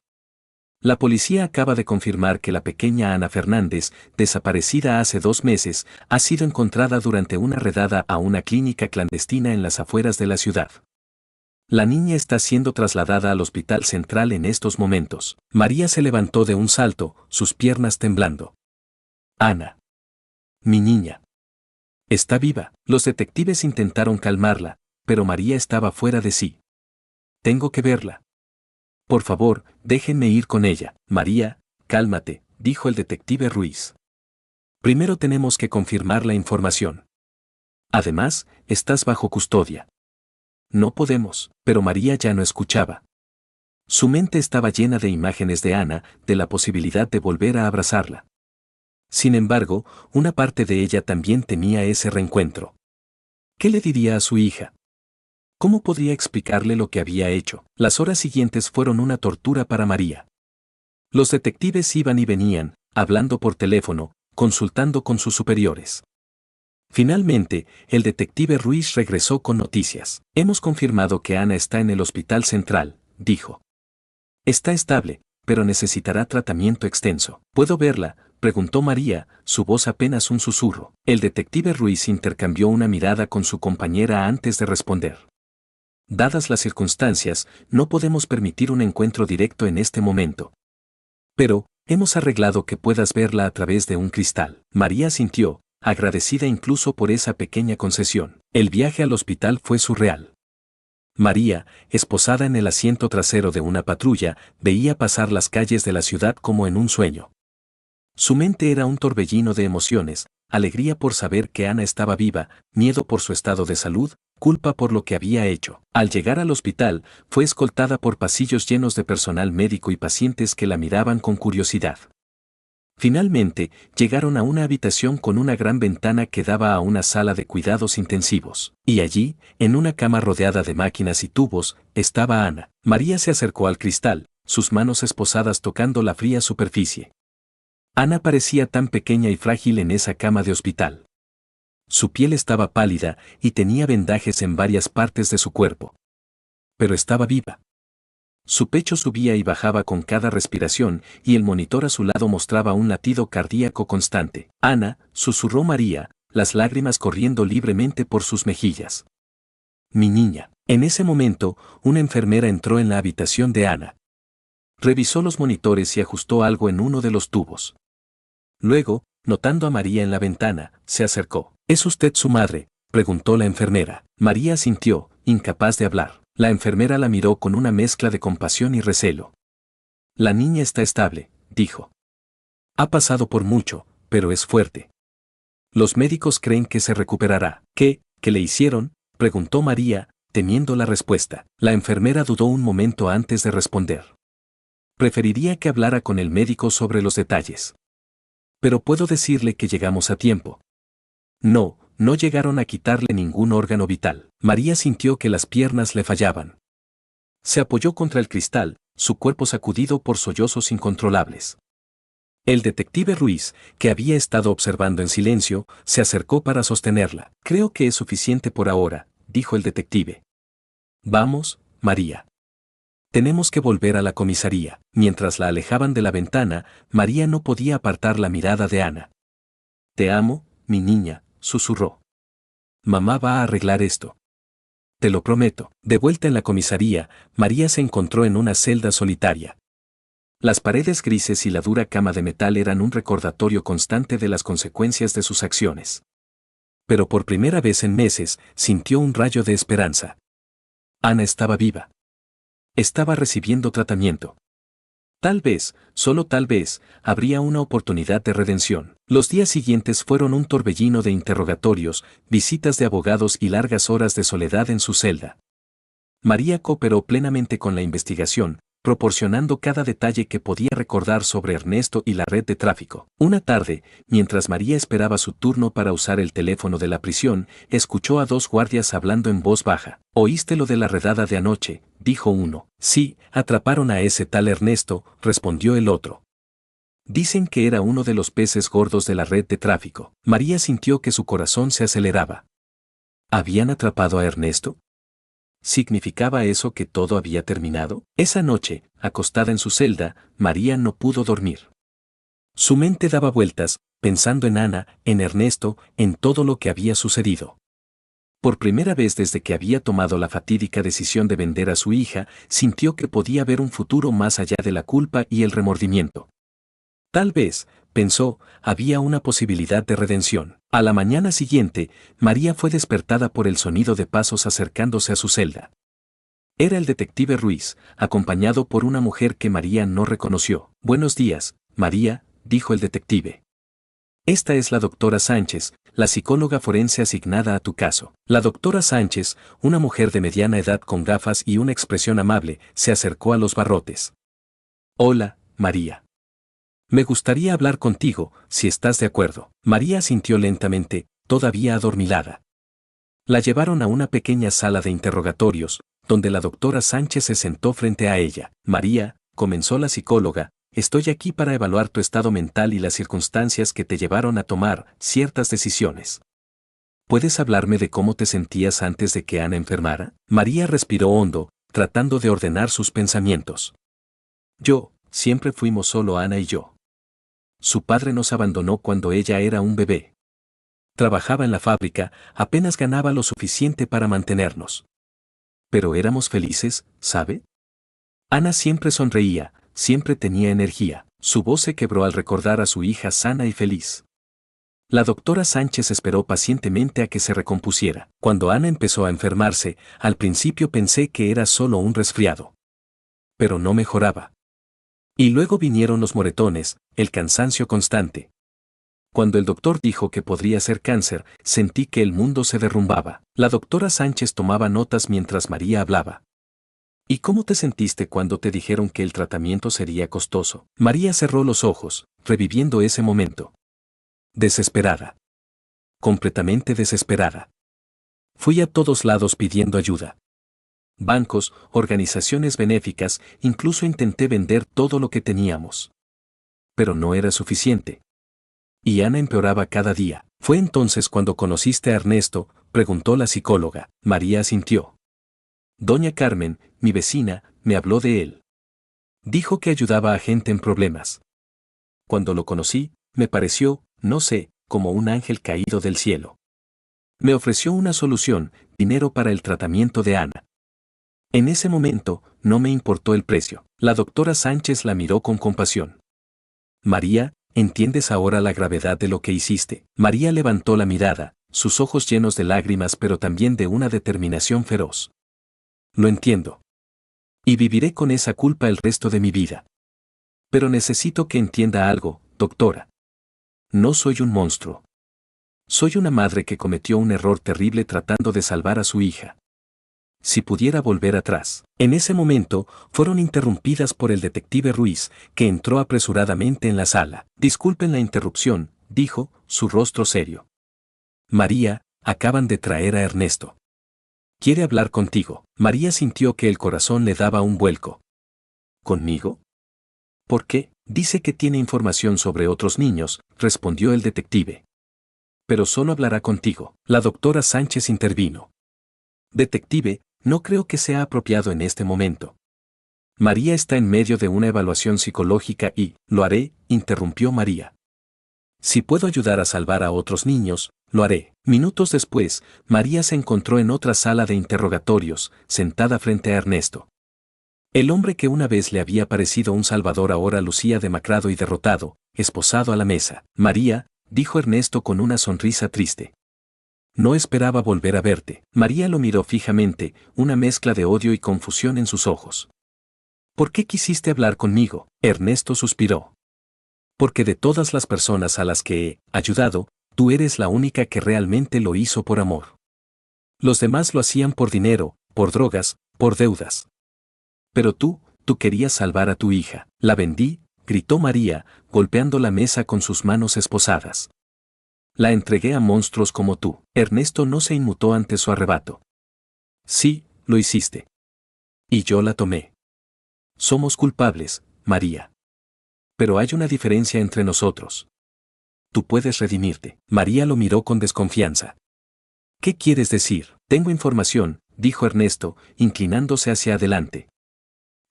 La policía acaba de confirmar que la pequeña Ana Fernández, desaparecida hace 2 meses, ha sido encontrada durante una redada a una clínica clandestina en las afueras de la ciudad. La niña está siendo trasladada al hospital central en estos momentos. María se levantó de un salto, sus piernas temblando. Ana. Mi niña. Está viva. Los detectives intentaron calmarla, pero María estaba fuera de sí. Tengo que verla. Por favor, déjenme ir con ella. María, cálmate, dijo el detective Ruiz. Primero tenemos que confirmar la información. Además, estás bajo custodia. No podemos, pero María ya no escuchaba. Su mente estaba llena de imágenes de Ana, de la posibilidad de volver a abrazarla. Sin embargo, una parte de ella también temía ese reencuentro. ¿Qué le diría a su hija? ¿Cómo podría explicarle lo que había hecho? Las horas siguientes fueron una tortura para María. Los detectives iban y venían, hablando por teléfono, consultando con sus superiores. Finalmente, el detective Ruiz regresó con noticias. Hemos confirmado que Ana está en el hospital central, dijo. Está estable, pero necesitará tratamiento extenso. ¿Puedo verla?, preguntó María, su voz apenas un susurro. El detective Ruiz intercambió una mirada con su compañera antes de responder. Dadas las circunstancias, no podemos permitir un encuentro directo en este momento. Pero, hemos arreglado que puedas verla a través de un cristal. María sintió, agradecida incluso por esa pequeña concesión. El viaje al hospital fue surreal. María, esposada en el asiento trasero de una patrulla, veía pasar las calles de la ciudad como en un sueño. Su mente era un torbellino de emociones, alegría por saber que Ana estaba viva, miedo por su estado de salud, culpa por lo que había hecho. Al llegar al hospital, fue escoltada por pasillos llenos de personal médico y pacientes que la miraban con curiosidad. Finalmente, llegaron a una habitación con una gran ventana que daba a una sala de cuidados intensivos. Y allí, en una cama rodeada de máquinas y tubos, estaba Ana. María se acercó al cristal, sus manos esposadas tocando la fría superficie. Ana parecía tan pequeña y frágil en esa cama de hospital. Su piel estaba pálida y tenía vendajes en varias partes de su cuerpo. Pero estaba viva. Su pecho subía y bajaba con cada respiración y el monitor a su lado mostraba un latido cardíaco constante. Ana, susurró María, las lágrimas corriendo libremente por sus mejillas. Mi niña. En ese momento, una enfermera entró en la habitación de Ana. Revisó los monitores y ajustó algo en uno de los tubos. Luego, notando a María en la ventana, se acercó. ¿Es usted su madre?, preguntó la enfermera. María asintió, incapaz de hablar. La enfermera la miró con una mezcla de compasión y recelo. La niña está estable, dijo. Ha pasado por mucho, pero es fuerte. Los médicos creen que se recuperará. ¿Qué le hicieron?, preguntó María, temiendo la respuesta. La enfermera dudó un momento antes de responder. Preferiría que hablara con el médico sobre los detalles. Pero puedo decirle que llegamos a tiempo. No llegaron a quitarle ningún órgano vital. María sintió que las piernas le fallaban. Se apoyó contra el cristal, su cuerpo sacudido por sollozos incontrolables. El detective Ruiz, que había estado observando en silencio, se acercó para sostenerla. Creo que es suficiente por ahora, dijo el detective. Vamos, María. Tenemos que volver a la comisaría. Mientras la alejaban de la ventana, María no podía apartar la mirada de Ana. Te amo, mi niña, susurró. Mamá va a arreglar esto. Te lo prometo. De vuelta en la comisaría, María se encontró en una celda solitaria. Las paredes grises y la dura cama de metal eran un recordatorio constante de las consecuencias de sus acciones. Pero por primera vez en meses, sintió un rayo de esperanza. Ana estaba viva. Estaba recibiendo tratamiento. Tal vez, solo tal vez, habría una oportunidad de redención. Los días siguientes fueron un torbellino de interrogatorios, visitas de abogados y largas horas de soledad en su celda. María cooperó plenamente con la investigación, proporcionando cada detalle que podía recordar sobre Ernesto y la red de tráfico. Una tarde, mientras María esperaba su turno para usar el teléfono de la prisión, escuchó a dos guardias hablando en voz baja. ¿Oíste lo de la redada de anoche?, dijo uno. Sí, atraparon a ese tal Ernesto, respondió el otro. Dicen que era uno de los peces gordos de la red de tráfico. María sintió que su corazón se aceleraba. ¿Habían atrapado a Ernesto? ¿Significaba eso que todo había terminado? Esa noche, acostada en su celda, María no pudo dormir. Su mente daba vueltas, pensando en Ana, en Ernesto, en todo lo que había sucedido. Por primera vez desde que había tomado la fatídica decisión de vender a su hija, sintió que podía ver un futuro más allá de la culpa y el remordimiento. Tal vez, pensó, había una posibilidad de redención. A la mañana siguiente, María fue despertada por el sonido de pasos acercándose a su celda. Era el detective Ruiz, acompañado por una mujer que María no reconoció. Buenos días, María, dijo el detective. Esta es la doctora Sánchez, la psicóloga forense asignada a tu caso. La doctora Sánchez, una mujer de mediana edad con gafas y una expresión amable, se acercó a los barrotes. Hola, María. Me gustaría hablar contigo, si estás de acuerdo. María asintió lentamente, todavía adormilada. La llevaron a una pequeña sala de interrogatorios, donde la doctora Sánchez se sentó frente a ella. María, comenzó la psicóloga, estoy aquí para evaluar tu estado mental y las circunstancias que te llevaron a tomar ciertas decisiones. ¿Puedes hablarme de cómo te sentías antes de que Ana enfermara? María respiró hondo, tratando de ordenar sus pensamientos. Siempre fuimos solo Ana y yo. Su padre nos abandonó cuando ella era un bebé. Trabajaba en la fábrica, apenas ganaba lo suficiente para mantenernos. Pero éramos felices, ¿sabe? Ana siempre sonreía, siempre tenía energía. Su voz se quebró al recordar a su hija sana y feliz. La doctora Sánchez esperó pacientemente a que se recompusiera. Cuando Ana empezó a enfermarse, al principio pensé que era solo un resfriado. Pero no mejoraba. Y luego vinieron los moretones, el cansancio constante. Cuando el doctor dijo que podría ser cáncer, sentí que el mundo se derrumbaba. La doctora Sánchez tomaba notas mientras María hablaba. ¿Y cómo te sentiste cuando te dijeron que el tratamiento sería costoso? María cerró los ojos, reviviendo ese momento. Desesperada. Completamente desesperada. Fui a todos lados pidiendo ayuda. Bancos, organizaciones benéficas, incluso intenté vender todo lo que teníamos. Pero no era suficiente. Y Ana empeoraba cada día. ¿Fue entonces cuando conociste a Ernesto?, preguntó la psicóloga. María asintió. Doña Carmen, mi vecina, me habló de él. Dijo que ayudaba a gente en problemas. Cuando lo conocí, me pareció, no sé, como un ángel caído del cielo. Me ofreció una solución, dinero para el tratamiento de Ana. En ese momento, no me importó el precio. La doctora Sánchez la miró con compasión. María, ¿entiendes ahora la gravedad de lo que hiciste? María levantó la mirada, sus ojos llenos de lágrimas pero también de una determinación feroz. Lo entiendo. Y viviré con esa culpa el resto de mi vida. Pero necesito que entienda algo, doctora. No soy un monstruo. Soy una madre que cometió un error terrible tratando de salvar a su hija. Si pudiera volver atrás. En ese momento, fueron interrumpidas por el detective Ruiz, que entró apresuradamente en la sala. Disculpen la interrupción, dijo, su rostro serio. María, acaban de traer a Ernesto. Quiere hablar contigo. María sintió que el corazón le daba un vuelco. ¿Conmigo? ¿Por qué? Dice que tiene información sobre otros niños, respondió el detective. Pero solo hablará contigo. La doctora Sánchez intervino. Detective, no creo que sea apropiado en este momento. María está en medio de una evaluación psicológica y, lo haré, interrumpió María. Si puedo ayudar a salvar a otros niños, lo haré. Minutos después, María se encontró en otra sala de interrogatorios, sentada frente a Ernesto. El hombre que una vez le había parecido un salvador ahora lucía demacrado y derrotado, esposado a la mesa. María, dijo Ernesto con una sonrisa triste. No esperaba volver a verte. María lo miró fijamente, una mezcla de odio y confusión en sus ojos. ¿Por qué quisiste hablar conmigo? Ernesto suspiró. Porque de todas las personas a las que he ayudado, tú eres la única que realmente lo hizo por amor. Los demás lo hacían por dinero, por drogas, por deudas. Pero tú querías salvar a tu hija. La vendí, gritó María, golpeando la mesa con sus manos esposadas. La entregué a monstruos como tú. Ernesto no se inmutó ante su arrebato. Sí, lo hiciste. Y yo la tomé. Somos culpables, María. Pero hay una diferencia entre nosotros. Tú puedes redimirte. María lo miró con desconfianza. ¿Qué quieres decir? Tengo información, dijo Ernesto, inclinándose hacia adelante.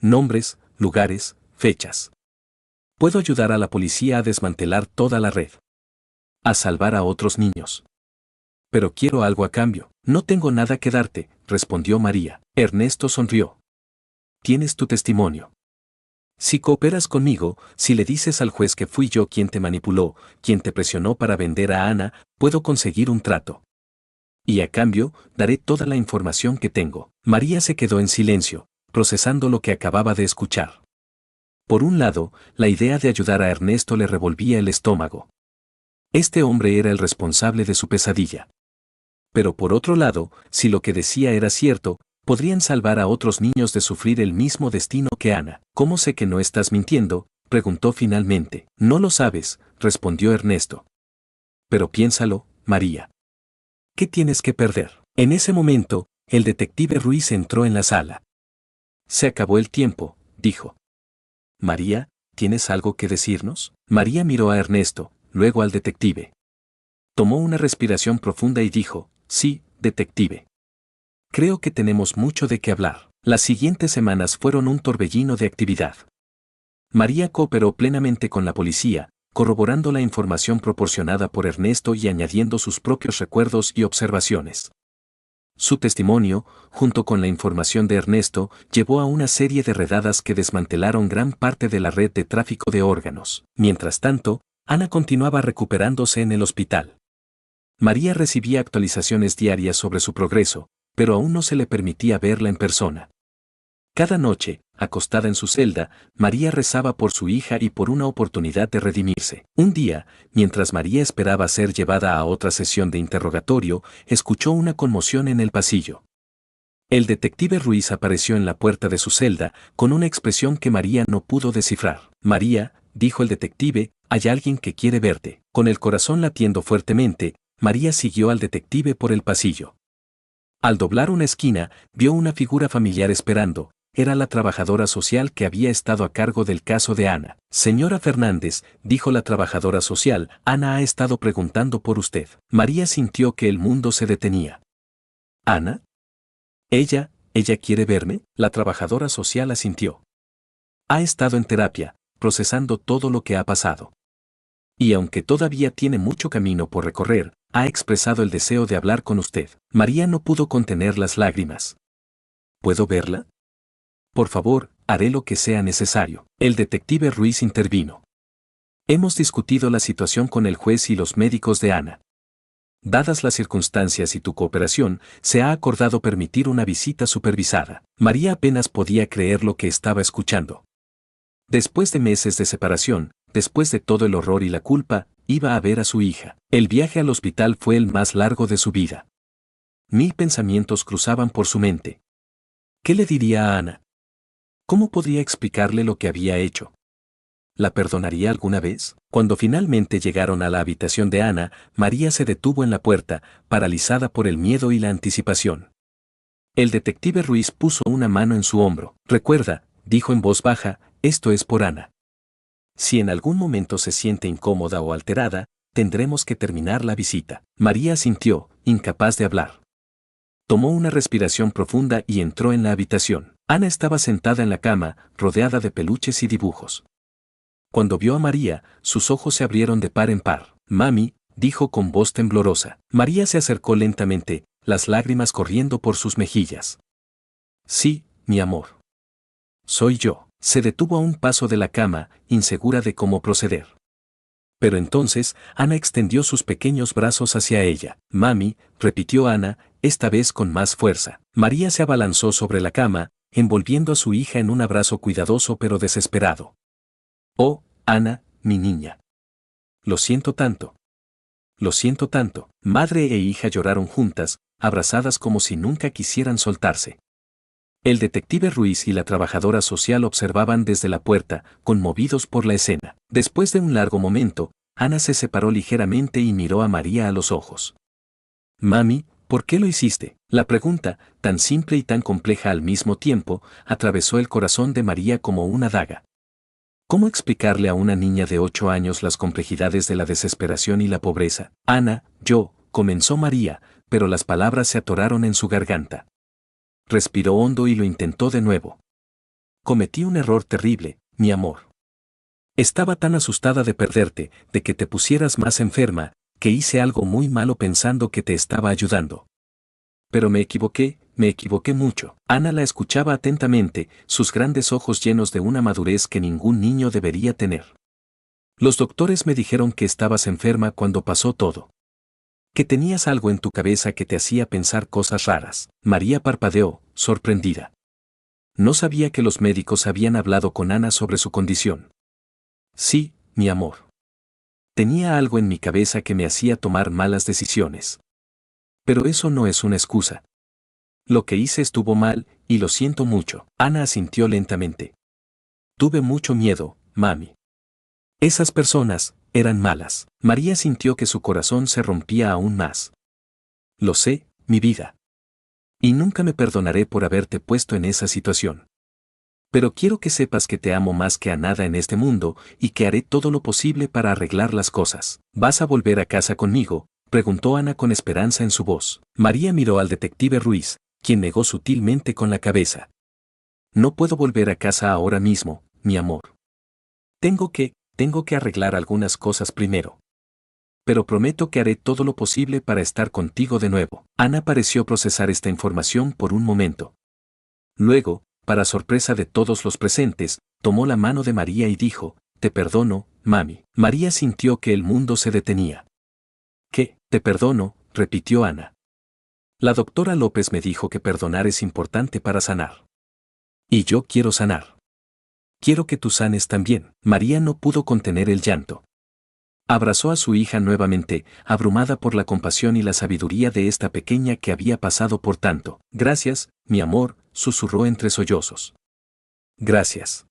Nombres, lugares, fechas. Puedo ayudar a la policía a desmantelar toda la red. A salvar a otros niños. Pero quiero algo a cambio. No tengo nada que darte, respondió María. Ernesto sonrió. Tienes tu testimonio. Si cooperas conmigo, si le dices al juez que fui yo quien te manipuló, quien te presionó para vender a Ana, puedo conseguir un trato. Y a cambio, daré toda la información que tengo. María se quedó en silencio, procesando lo que acababa de escuchar. Por un lado, la idea de ayudar a Ernesto le revolvía el estómago. Este hombre era el responsable de su pesadilla. Pero por otro lado, si lo que decía era cierto, podrían salvar a otros niños de sufrir el mismo destino que Ana. ¿Cómo sé que no estás mintiendo?, preguntó finalmente. No lo sabes, respondió Ernesto. Pero piénsalo, María. ¿Qué tienes que perder? En ese momento, el detective Ruiz entró en la sala. Se acabó el tiempo, dijo. María, ¿tienes algo que decirnos? María miró a Ernesto, luego al detective. Tomó una respiración profunda y dijo, sí, detective. Creo que tenemos mucho de qué hablar. Las siguientes semanas fueron un torbellino de actividad. María cooperó plenamente con la policía, corroborando la información proporcionada por Ernesto y añadiendo sus propios recuerdos y observaciones. Su testimonio, junto con la información de Ernesto, llevó a una serie de redadas que desmantelaron gran parte de la red de tráfico de órganos. Mientras tanto, Ana continuaba recuperándose en el hospital. María recibía actualizaciones diarias sobre su progreso, pero aún no se le permitía verla en persona. Cada noche, acostada en su celda, María rezaba por su hija y por una oportunidad de redimirse. Un día, mientras María esperaba ser llevada a otra sesión de interrogatorio, escuchó una conmoción en el pasillo. El detective Ruiz apareció en la puerta de su celda, con una expresión que María no pudo descifrar. María, dijo el detective, hay alguien que quiere verte. Con el corazón latiendo fuertemente, María siguió al detective por el pasillo. Al doblar una esquina, vio una figura familiar esperando. Era la trabajadora social que había estado a cargo del caso de Ana. Señora Fernández, dijo la trabajadora social, Ana ha estado preguntando por usted. María sintió que el mundo se detenía. ¿Ana? ¿Ella quiere verme? La trabajadora social asintió. Ha estado en terapia, procesando todo lo que ha pasado. Y aunque todavía tiene mucho camino por recorrer, ha expresado el deseo de hablar con usted. María no pudo contener las lágrimas. ¿Puedo verla? Por favor, haré lo que sea necesario. El detective Ruiz intervino. Hemos discutido la situación con el juez y los médicos de Ana. Dadas las circunstancias y tu cooperación, se ha acordado permitir una visita supervisada. María apenas podía creer lo que estaba escuchando. Después de meses de separación, después de todo el horror y la culpa, iba a ver a su hija. El viaje al hospital fue el más largo de su vida. 1000 pensamientos cruzaban por su mente. ¿Qué le diría a Ana? ¿Cómo podría explicarle lo que había hecho? ¿La perdonaría alguna vez? Cuando finalmente llegaron a la habitación de Ana, María se detuvo en la puerta, paralizada por el miedo y la anticipación. El detective Ruiz puso una mano en su hombro. Recuerda, dijo en voz baja, esto es por Ana. Si en algún momento se siente incómoda o alterada, tendremos que terminar la visita. María asintió, incapaz de hablar. Tomó una respiración profunda y entró en la habitación. Ana estaba sentada en la cama, rodeada de peluches y dibujos. Cuando vio a María, sus ojos se abrieron de par en par. Mami, dijo con voz temblorosa. María se acercó lentamente, las lágrimas corriendo por sus mejillas. Sí, mi amor. Soy yo. Se detuvo a un paso de la cama, insegura de cómo proceder. Pero entonces, Ana extendió sus pequeños brazos hacia ella. Mami, repitió Ana, esta vez con más fuerza. María se abalanzó sobre la cama, envolviendo a su hija en un abrazo cuidadoso pero desesperado. Oh, Ana, mi niña. Lo siento tanto. Lo siento tanto. Madre e hija lloraron juntas, abrazadas como si nunca quisieran soltarse. El detective Ruiz y la trabajadora social observaban desde la puerta, conmovidos por la escena. Después de un largo momento, Ana se separó ligeramente y miró a María a los ojos. Mami, ¿por qué lo hiciste? La pregunta, tan simple y tan compleja al mismo tiempo, atravesó el corazón de María como una daga. ¿Cómo explicarle a una niña de 8 años las complejidades de la desesperación y la pobreza? Ana, comenzó María, pero las palabras se atoraron en su garganta. Respiró hondo y lo intentó de nuevo. Cometí un error terrible, mi amor. Estaba tan asustada de perderte, de que te pusieras más enferma, que hice algo muy malo pensando que te estaba ayudando. Pero me equivoqué mucho. Ana la escuchaba atentamente, sus grandes ojos llenos de una madurez que ningún niño debería tener. Los doctores me dijeron que estabas enferma cuando pasó todo. Que tenías algo en tu cabeza que te hacía pensar cosas raras. María parpadeó, sorprendida. No sabía que los médicos habían hablado con Ana sobre su condición. Sí, mi amor. Tenía algo en mi cabeza que me hacía tomar malas decisiones. Pero eso no es una excusa. Lo que hice estuvo mal, y lo siento mucho. Ana asintió lentamente. Tuve mucho miedo, mami. Esas personas eran malas. María sintió que su corazón se rompía aún más. Lo sé, mi vida. Y nunca me perdonaré por haberte puesto en esa situación. Pero quiero que sepas que te amo más que a nada en este mundo y que haré todo lo posible para arreglar las cosas. ¿Vas a volver a casa conmigo?, preguntó Ana con esperanza en su voz. María miró al detective Ruiz, quien negó sutilmente con la cabeza. No puedo volver a casa ahora mismo, mi amor. Tengo que arreglar algunas cosas primero. Pero prometo que haré todo lo posible para estar contigo de nuevo. Ana pareció procesar esta información por un momento. Luego, para sorpresa de todos los presentes, tomó la mano de María y dijo, te perdono, mami. María sintió que el mundo se detenía. ¿Qué? Te perdono, repitió Ana. La doctora López me dijo que perdonar es importante para sanar. Y yo quiero sanar. Quiero que tú sanes también. María no pudo contener el llanto. Abrazó a su hija nuevamente, abrumada por la compasión y la sabiduría de esta pequeña que había pasado por tanto. Gracias, mi amor, susurró entre sollozos. Gracias.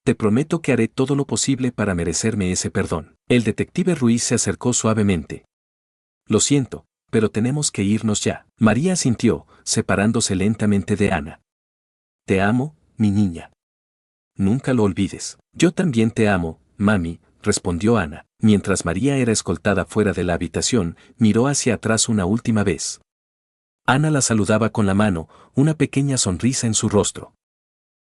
Te prometo que haré todo lo posible para merecerme ese perdón. El detective Ruiz se acercó suavemente. Lo siento, pero tenemos que irnos ya. María asintió, separándose lentamente de Ana. Te amo, mi niña. Nunca lo olvides. Yo también te amo, mami, respondió Ana. Mientras María era escoltada fuera de la habitación, miró hacia atrás una última vez. Ana la saludaba con la mano, una pequeña sonrisa en su rostro.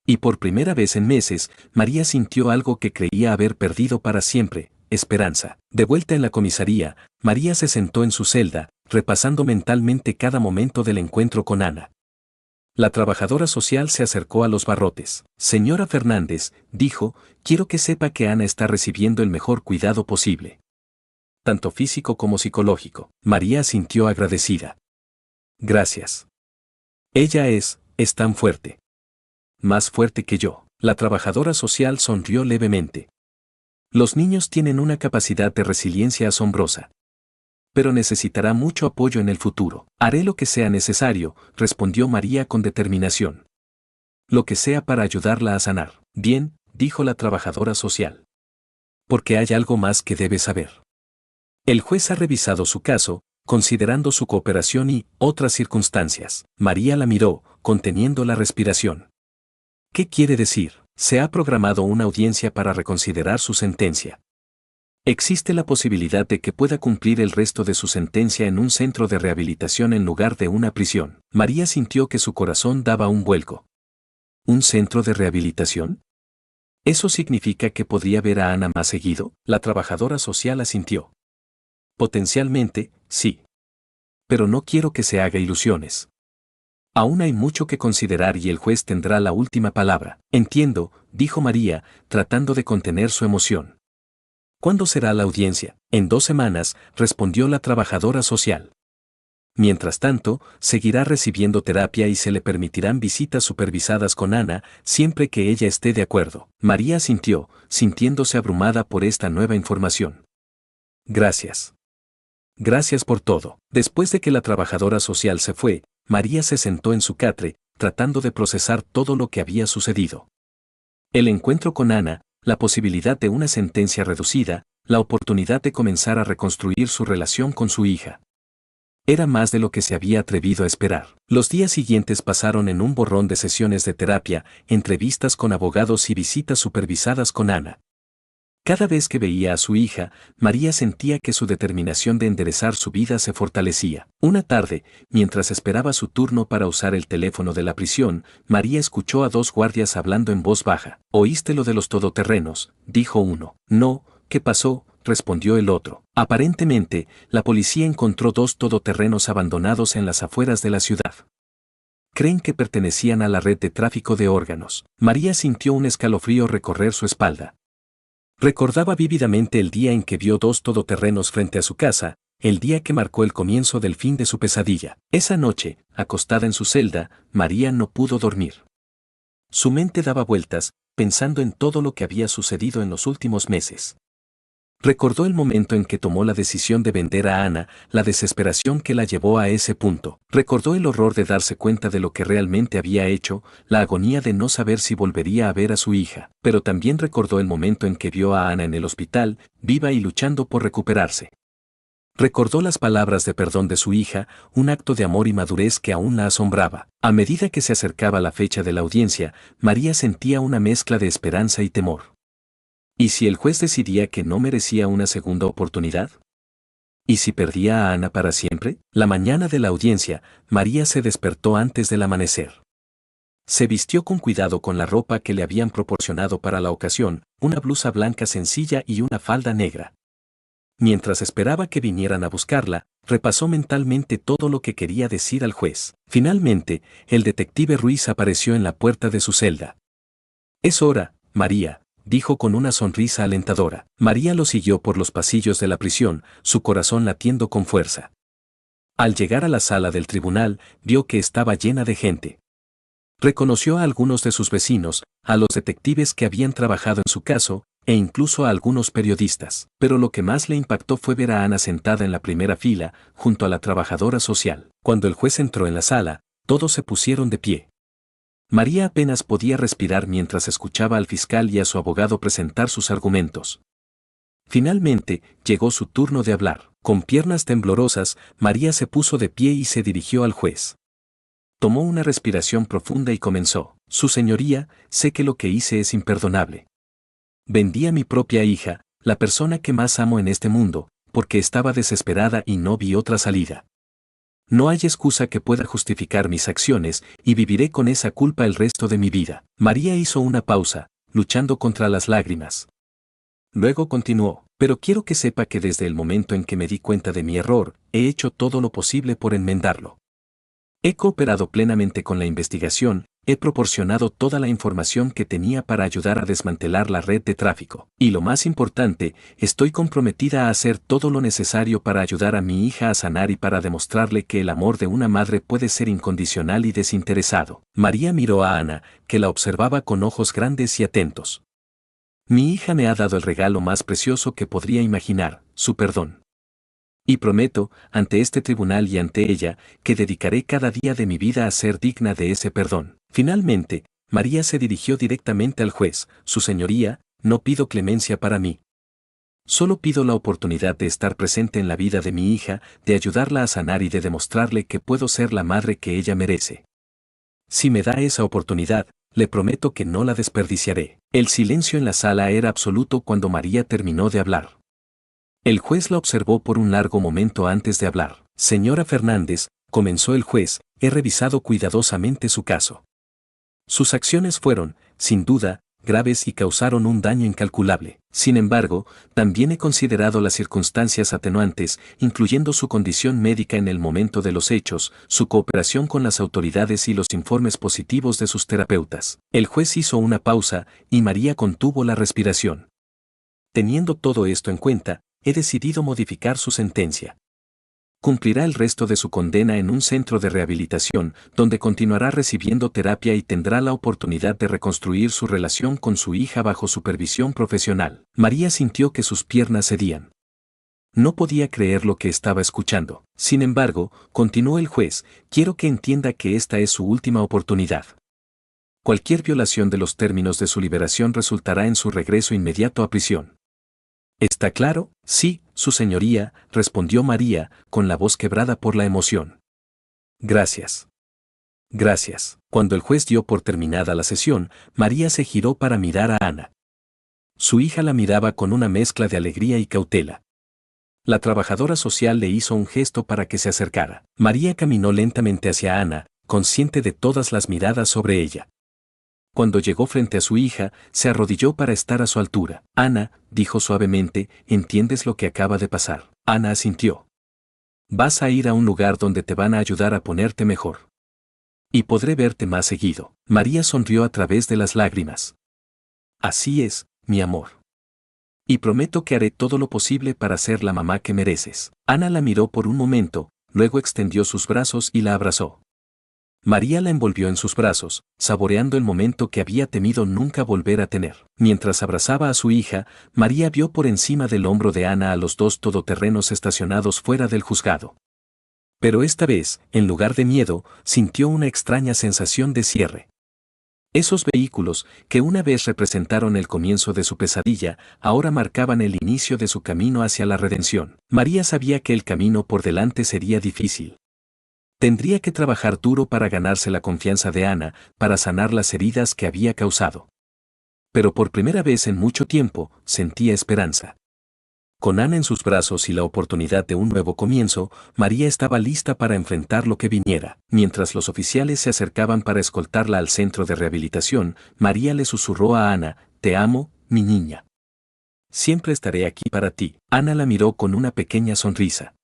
Y por primera vez en meses, María sintió algo que creía haber perdido para siempre, esperanza. De vuelta en la comisaría, María se sentó en su celda, repasando mentalmente cada momento del encuentro con Ana. La trabajadora social se acercó a los barrotes. Señora Fernández, dijo, quiero que sepa que Ana está recibiendo el mejor cuidado posible. Tanto físico como psicológico. María sintió agradecida. Gracias. Ella es tan fuerte. Más fuerte que yo. La trabajadora social sonrió levemente. Los niños tienen una capacidad de resiliencia asombrosa. Pero necesitará mucho apoyo en el futuro. Haré lo que sea necesario, respondió María con determinación. Lo que sea para ayudarla a sanar. Bien, dijo la trabajadora social. Porque hay algo más que debe saber. El juez ha revisado su caso, considerando su cooperación y otras circunstancias. María la miró, conteniendo la respiración. ¿Qué quiere decir? Se ha programado una audiencia para reconsiderar su sentencia. Existe la posibilidad de que pueda cumplir el resto de su sentencia en un centro de rehabilitación en lugar de una prisión. María sintió que su corazón daba un vuelco. ¿Un centro de rehabilitación? ¿Eso significa que podría ver a Ana más seguido? La trabajadora social asintió. Potencialmente, sí. Pero no quiero que se haga ilusiones. Aún hay mucho que considerar y el juez tendrá la última palabra. Entiendo, dijo María, tratando de contener su emoción. ¿Cuándo será la audiencia? En 2 semanas, respondió la trabajadora social. Mientras tanto, seguirá recibiendo terapia y se le permitirán visitas supervisadas con Ana, siempre que ella esté de acuerdo. María asintió, sintiéndose abrumada por esta nueva información. Gracias. Gracias por todo. Después de que la trabajadora social se fue, María se sentó en su catre, tratando de procesar todo lo que había sucedido. El encuentro con Ana, la posibilidad de una sentencia reducida, la oportunidad de comenzar a reconstruir su relación con su hija. Era más de lo que se había atrevido a esperar. Los días siguientes pasaron en un borrón de sesiones de terapia, entrevistas con abogados y visitas supervisadas con Ana. Cada vez que veía a su hija, María sentía que su determinación de enderezar su vida se fortalecía. Una tarde, mientras esperaba su turno para usar el teléfono de la prisión, María escuchó a 2 guardias hablando en voz baja. «¿Oíste lo de los todoterrenos?», dijo uno. «No, ¿qué pasó?», respondió el otro. Aparentemente, la policía encontró 2 todoterrenos abandonados en las afueras de la ciudad. Creen que pertenecían a la red de tráfico de órganos. María sintió un escalofrío recorrer su espalda. Recordaba vívidamente el día en que vio 2 todoterrenos frente a su casa, el día que marcó el comienzo del fin de su pesadilla. Esa noche, acostada en su celda, María no pudo dormir. Su mente daba vueltas, pensando en todo lo que había sucedido en los últimos meses. Recordó el momento en que tomó la decisión de vender a Ana, la desesperación que la llevó a ese punto. Recordó el horror de darse cuenta de lo que realmente había hecho, la agonía de no saber si volvería a ver a su hija. Pero también recordó el momento en que vio a Ana en el hospital, viva y luchando por recuperarse. Recordó las palabras de perdón de su hija, un acto de amor y madurez que aún la asombraba. A medida que se acercaba la fecha de la audiencia, María sentía una mezcla de esperanza y temor. ¿Y si el juez decidía que no merecía una segunda oportunidad? ¿Y si perdía a Ana para siempre? La mañana de la audiencia, María se despertó antes del amanecer. Se vistió con cuidado con la ropa que le habían proporcionado para la ocasión, una blusa blanca sencilla y una falda negra. Mientras esperaba que vinieran a buscarla, repasó mentalmente todo lo que quería decir al juez. Finalmente, el detective Ruiz apareció en la puerta de su celda. «Es hora, María», dijo con una sonrisa alentadora. María lo siguió por los pasillos de la prisión, su corazón latiendo con fuerza. Al llegar a la sala del tribunal, vio que estaba llena de gente. Reconoció a algunos de sus vecinos, a los detectives que habían trabajado en su caso, e incluso a algunos periodistas. Pero lo que más le impactó fue ver a Ana sentada en la primera fila, junto a la trabajadora social. Cuando el juez entró en la sala, todos se pusieron de pie. María apenas podía respirar mientras escuchaba al fiscal y a su abogado presentar sus argumentos. Finalmente, llegó su turno de hablar. Con piernas temblorosas, María se puso de pie y se dirigió al juez. Tomó una respiración profunda y comenzó. «Su señoría, sé que lo que hice es imperdonable. Vendí a mi propia hija, la persona que más amo en este mundo, porque estaba desesperada y no vi otra salida. No hay excusa que pueda justificar mis acciones y viviré con esa culpa el resto de mi vida». María hizo una pausa, luchando contra las lágrimas. Luego continuó: «Pero quiero que sepa que desde el momento en que me di cuenta de mi error, he hecho todo lo posible por enmendarlo. He cooperado plenamente con la investigación, he proporcionado toda la información que tenía para ayudar a desmantelar la red de tráfico. Y lo más importante, estoy comprometida a hacer todo lo necesario para ayudar a mi hija a sanar y para demostrarle que el amor de una madre puede ser incondicional y desinteresado». María miró a Ana, que la observaba con ojos grandes y atentos. Mi hija me ha dado el regalo más precioso que podría imaginar, su perdón. Y prometo, ante este tribunal y ante ella, que dedicaré cada día de mi vida a ser digna de ese perdón. Finalmente, María se dirigió directamente al juez: Su señoría, no pido clemencia para mí. Solo pido la oportunidad de estar presente en la vida de mi hija, de ayudarla a sanar y de demostrarle que puedo ser la madre que ella merece. Si me da esa oportunidad, le prometo que no la desperdiciaré. El silencio en la sala era absoluto cuando María terminó de hablar. El juez la observó por un largo momento antes de hablar. Señora Fernández, comenzó el juez, he revisado cuidadosamente su caso. Sus acciones fueron, sin duda, graves y causaron un daño incalculable. Sin embargo, también he considerado las circunstancias atenuantes, incluyendo su condición médica en el momento de los hechos, su cooperación con las autoridades y los informes positivos de sus terapeutas. El juez hizo una pausa, y María contuvo la respiración. Teniendo todo esto en cuenta, he decidido modificar su sentencia. Cumplirá el resto de su condena en un centro de rehabilitación, donde continuará recibiendo terapia y tendrá la oportunidad de reconstruir su relación con su hija bajo supervisión profesional. María sintió que sus piernas cedían. No podía creer lo que estaba escuchando. Sin embargo, continuó el juez, quiero que entienda que esta es su última oportunidad. Cualquier violación de los términos de su liberación resultará en su regreso inmediato a prisión. ¿Está claro? Sí, su señoría, respondió María, con la voz quebrada por la emoción. Gracias. Gracias. Cuando el juez dio por terminada la sesión, María se giró para mirar a Ana. Su hija la miraba con una mezcla de alegría y cautela. La trabajadora social le hizo un gesto para que se acercara. María caminó lentamente hacia Ana, consciente de todas las miradas sobre ella. Cuando llegó frente a su hija, se arrodilló para estar a su altura. Ana, dijo suavemente, ¿entiendes lo que acaba de pasar? Ana asintió. Vas a ir a un lugar donde te van a ayudar a ponerte mejor. Y podré verte más seguido. María sonrió a través de las lágrimas. Así es, mi amor. Y prometo que haré todo lo posible para ser la mamá que mereces. Ana la miró por un momento, luego extendió sus brazos y la abrazó. María la envolvió en sus brazos, saboreando el momento que había temido nunca volver a tener. Mientras abrazaba a su hija, María vio por encima del hombro de Ana a los dos todoterrenos estacionados fuera del juzgado. Pero esta vez, en lugar de miedo, sintió una extraña sensación de cierre. Esos vehículos, que una vez representaron el comienzo de su pesadilla, ahora marcaban el inicio de su camino hacia la redención. María sabía que el camino por delante sería difícil. Tendría que trabajar duro para ganarse la confianza de Ana, para sanar las heridas que había causado. Pero por primera vez en mucho tiempo, sentía esperanza. Con Ana en sus brazos y la oportunidad de un nuevo comienzo, María estaba lista para enfrentar lo que viniera. Mientras los oficiales se acercaban para escoltarla al centro de rehabilitación, María le susurró a Ana, «Te amo, mi niña. Siempre estaré aquí para ti». Ana la miró con una pequeña sonrisa.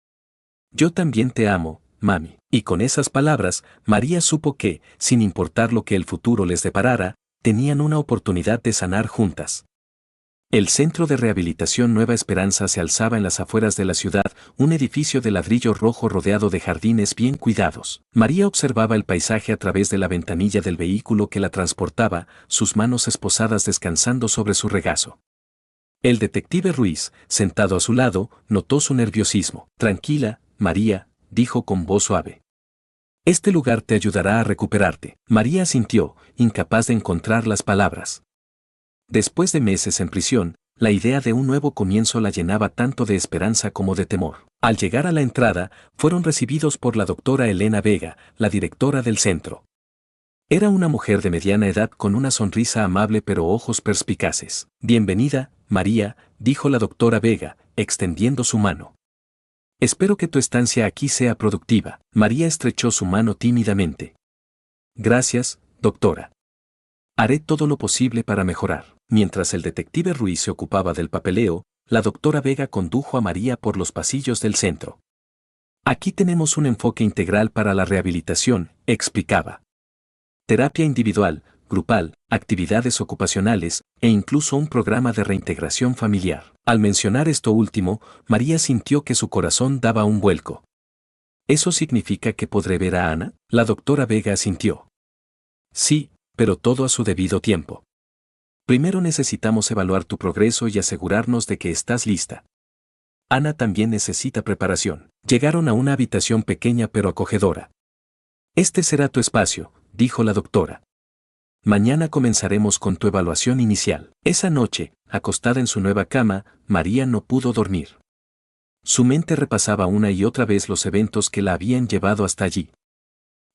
«Yo también te amo, mami». Y con esas palabras, María supo que, sin importar lo que el futuro les deparara, tenían una oportunidad de sanar juntas. El Centro de Rehabilitación Nueva Esperanza se alzaba en las afueras de la ciudad, un edificio de ladrillo rojo rodeado de jardines bien cuidados. María observaba el paisaje a través de la ventanilla del vehículo que la transportaba, sus manos esposadas descansando sobre su regazo. El detective Ruiz, sentado a su lado, notó su nerviosismo. «Tranquila, María», dijo con voz suave. «Este lugar te ayudará a recuperarte». María asintió, incapaz de encontrar las palabras. Después de meses en prisión, la idea de un nuevo comienzo la llenaba tanto de esperanza como de temor. Al llegar a la entrada, fueron recibidos por la doctora Elena Vega, la directora del centro. Era una mujer de mediana edad con una sonrisa amable pero ojos perspicaces. «Bienvenida, María», dijo la doctora Vega, extendiendo su mano. «Espero que tu estancia aquí sea productiva». María estrechó su mano tímidamente. «Gracias, doctora. Haré todo lo posible para mejorar». Mientras el detective Ruiz se ocupaba del papeleo, la doctora Vega condujo a María por los pasillos del centro. «Aquí tenemos un enfoque integral para la rehabilitación», explicaba. «Terapia individual, grupal, actividades ocupacionales e incluso un programa de reintegración familiar». Al mencionar esto último, María sintió que su corazón daba un vuelco. «¿Eso significa que podré ver a Ana?». La doctora Vega asintió. «Sí, pero todo a su debido tiempo. Primero necesitamos evaluar tu progreso y asegurarnos de que estás lista. Ana también necesita preparación. Llegaron a una habitación pequeña pero acogedora. Este será tu espacio, dijo la doctora. Mañana comenzaremos con tu evaluación inicial. Esa noche, acostada en su nueva cama, María no pudo dormir. Su mente repasaba una y otra vez los eventos que la habían llevado hasta allí.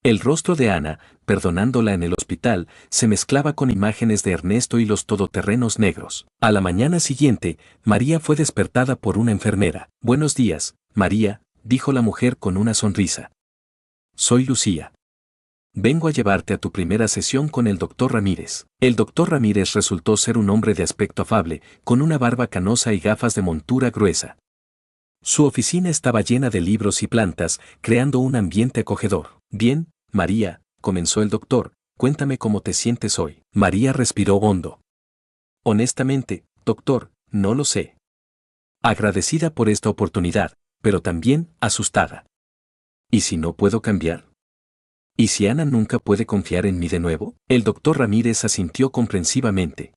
El rostro de Ana, perdonándola en el hospital, se mezclaba con imágenes de Ernesto y los todoterrenos negros. A la mañana siguiente, María fue despertada por una enfermera. Buenos días, María, dijo la mujer con una sonrisa. Soy Lucía. Vengo a llevarte a tu primera sesión con el doctor Ramírez. El doctor Ramírez resultó ser un hombre de aspecto afable, con una barba canosa y gafas de montura gruesa. Su oficina estaba llena de libros y plantas, creando un ambiente acogedor. Bien, María, comenzó el doctor, cuéntame cómo te sientes hoy. María respiró hondo. Honestamente, doctor, no lo sé. Agradecida por esta oportunidad, pero también asustada. ¿Y si no puedo cambiar? ¿Y si Ana nunca puede confiar en mí de nuevo? El doctor Ramírez asintió comprensivamente.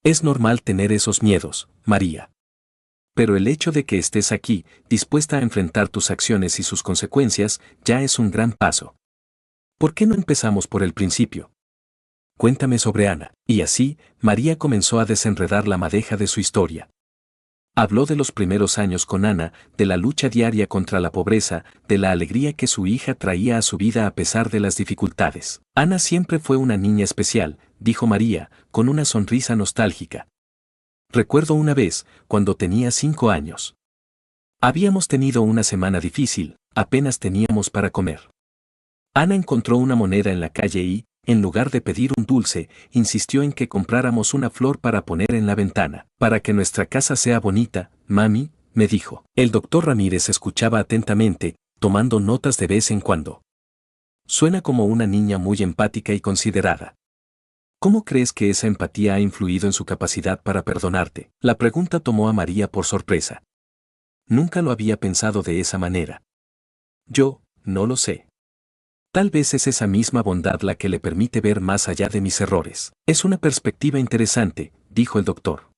Es normal tener esos miedos, María. Pero el hecho de que estés aquí, dispuesta a enfrentar tus acciones y sus consecuencias, ya es un gran paso. ¿Por qué no empezamos por el principio? Cuéntame sobre Ana. Y así, María comenzó a desenredar la madeja de su historia. Habló de los primeros años con Ana, de la lucha diaria contra la pobreza, de la alegría que su hija traía a su vida a pesar de las dificultades. Ana siempre fue una niña especial, dijo María, con una sonrisa nostálgica. Recuerdo una vez, cuando tenía 5 años. Habíamos tenido una semana difícil, apenas teníamos para comer. Ana encontró una moneda en la calle y, en lugar de pedir un dulce, insistió en que compráramos una flor para poner en la ventana. Para que nuestra casa sea bonita, mami, me dijo. El doctor Ramírez escuchaba atentamente, tomando notas de vez en cuando. Suena como una niña muy empática y considerada. ¿Cómo crees que esa empatía ha influido en su capacidad para perdonarte? La pregunta tomó a María por sorpresa. Nunca lo había pensado de esa manera. Yo, no lo sé. Tal vez es esa misma bondad la que le permite ver más allá de mis errores. Es una perspectiva interesante, dijo el doctor.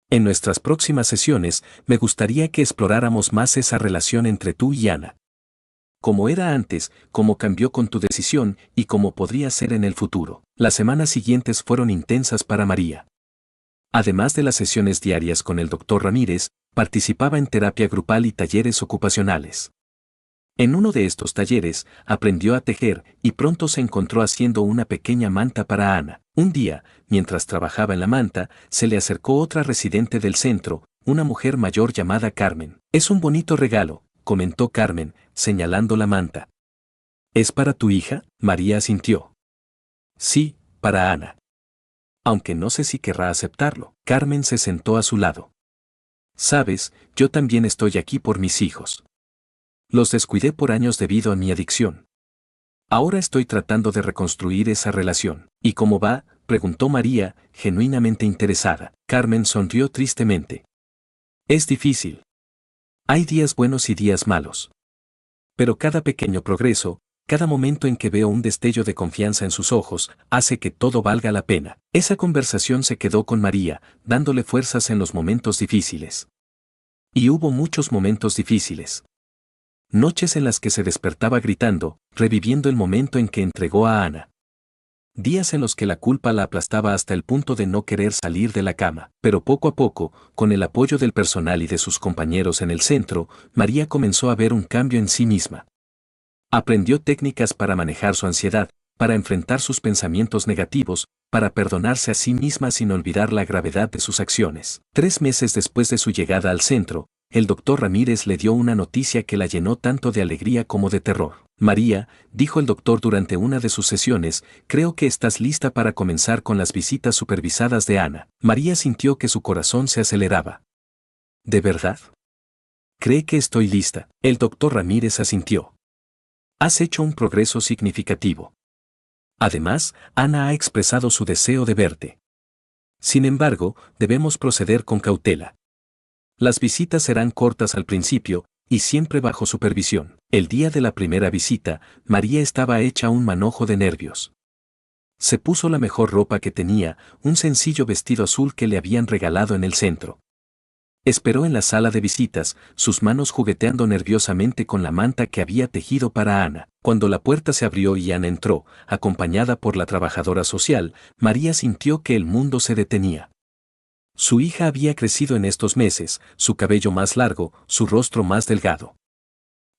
En nuestras próximas sesiones, me gustaría que exploráramos más esa relación entre tú y Ana. Cómo era antes, cómo cambió con tu decisión y cómo podría ser en el futuro. Las semanas siguientes fueron intensas para María. Además de las sesiones diarias con el doctor Ramírez, participaba en terapia grupal y talleres ocupacionales. En uno de estos talleres, aprendió a tejer y pronto se encontró haciendo una pequeña manta para Ana. Un día, mientras trabajaba en la manta, se le acercó otra residente del centro, una mujer mayor llamada Carmen. Es un bonito regalo, comentó Carmen, señalando la manta. ¿Es para tu hija? María asintió. Sí, para Ana. Aunque no sé si querrá aceptarlo. Carmen se sentó a su lado. Sabes, yo también estoy aquí por mis hijos. Los descuidé por años debido a mi adicción. Ahora estoy tratando de reconstruir esa relación. ¿Y cómo va?, preguntó María, genuinamente interesada. Carmen sonrió tristemente. Es difícil. Hay días buenos y días malos. Pero cada pequeño progreso, cada momento en que veo un destello de confianza en sus ojos, hace que todo valga la pena. Esa conversación se quedó con María, dándole fuerzas en los momentos difíciles. Y hubo muchos momentos difíciles. Noches en las que se despertaba gritando, reviviendo el momento en que entregó a Ana. Días en los que la culpa la aplastaba hasta el punto de no querer salir de la cama. Pero poco a poco, con el apoyo del personal y de sus compañeros en el centro, María comenzó a ver un cambio en sí misma. Aprendió técnicas para manejar su ansiedad, para enfrentar sus pensamientos negativos, para perdonarse a sí misma sin olvidar la gravedad de sus acciones. 3 meses después de su llegada al centro, el doctor Ramírez le dio una noticia que la llenó tanto de alegría como de terror. María, dijo el doctor durante una de sus sesiones, creo que estás lista para comenzar con las visitas supervisadas de Ana. María sintió que su corazón se aceleraba. ¿De verdad? ¿Cree que estoy lista? El doctor Ramírez asintió. Has hecho un progreso significativo. Además, Ana ha expresado su deseo de verte. Sin embargo, debemos proceder con cautela. Las visitas serán cortas al principio, y siempre bajo supervisión. El día de la primera visita, María estaba hecha un manojo de nervios. Se puso la mejor ropa que tenía, un sencillo vestido azul que le habían regalado en el centro. Esperó en la sala de visitas, sus manos jugueteando nerviosamente con la manta que había tejido para Ana. Cuando la puerta se abrió y Ana entró, acompañada por la trabajadora social, María sintió que el mundo se detenía. Su hija había crecido en estos meses, su cabello más largo, su rostro más delgado.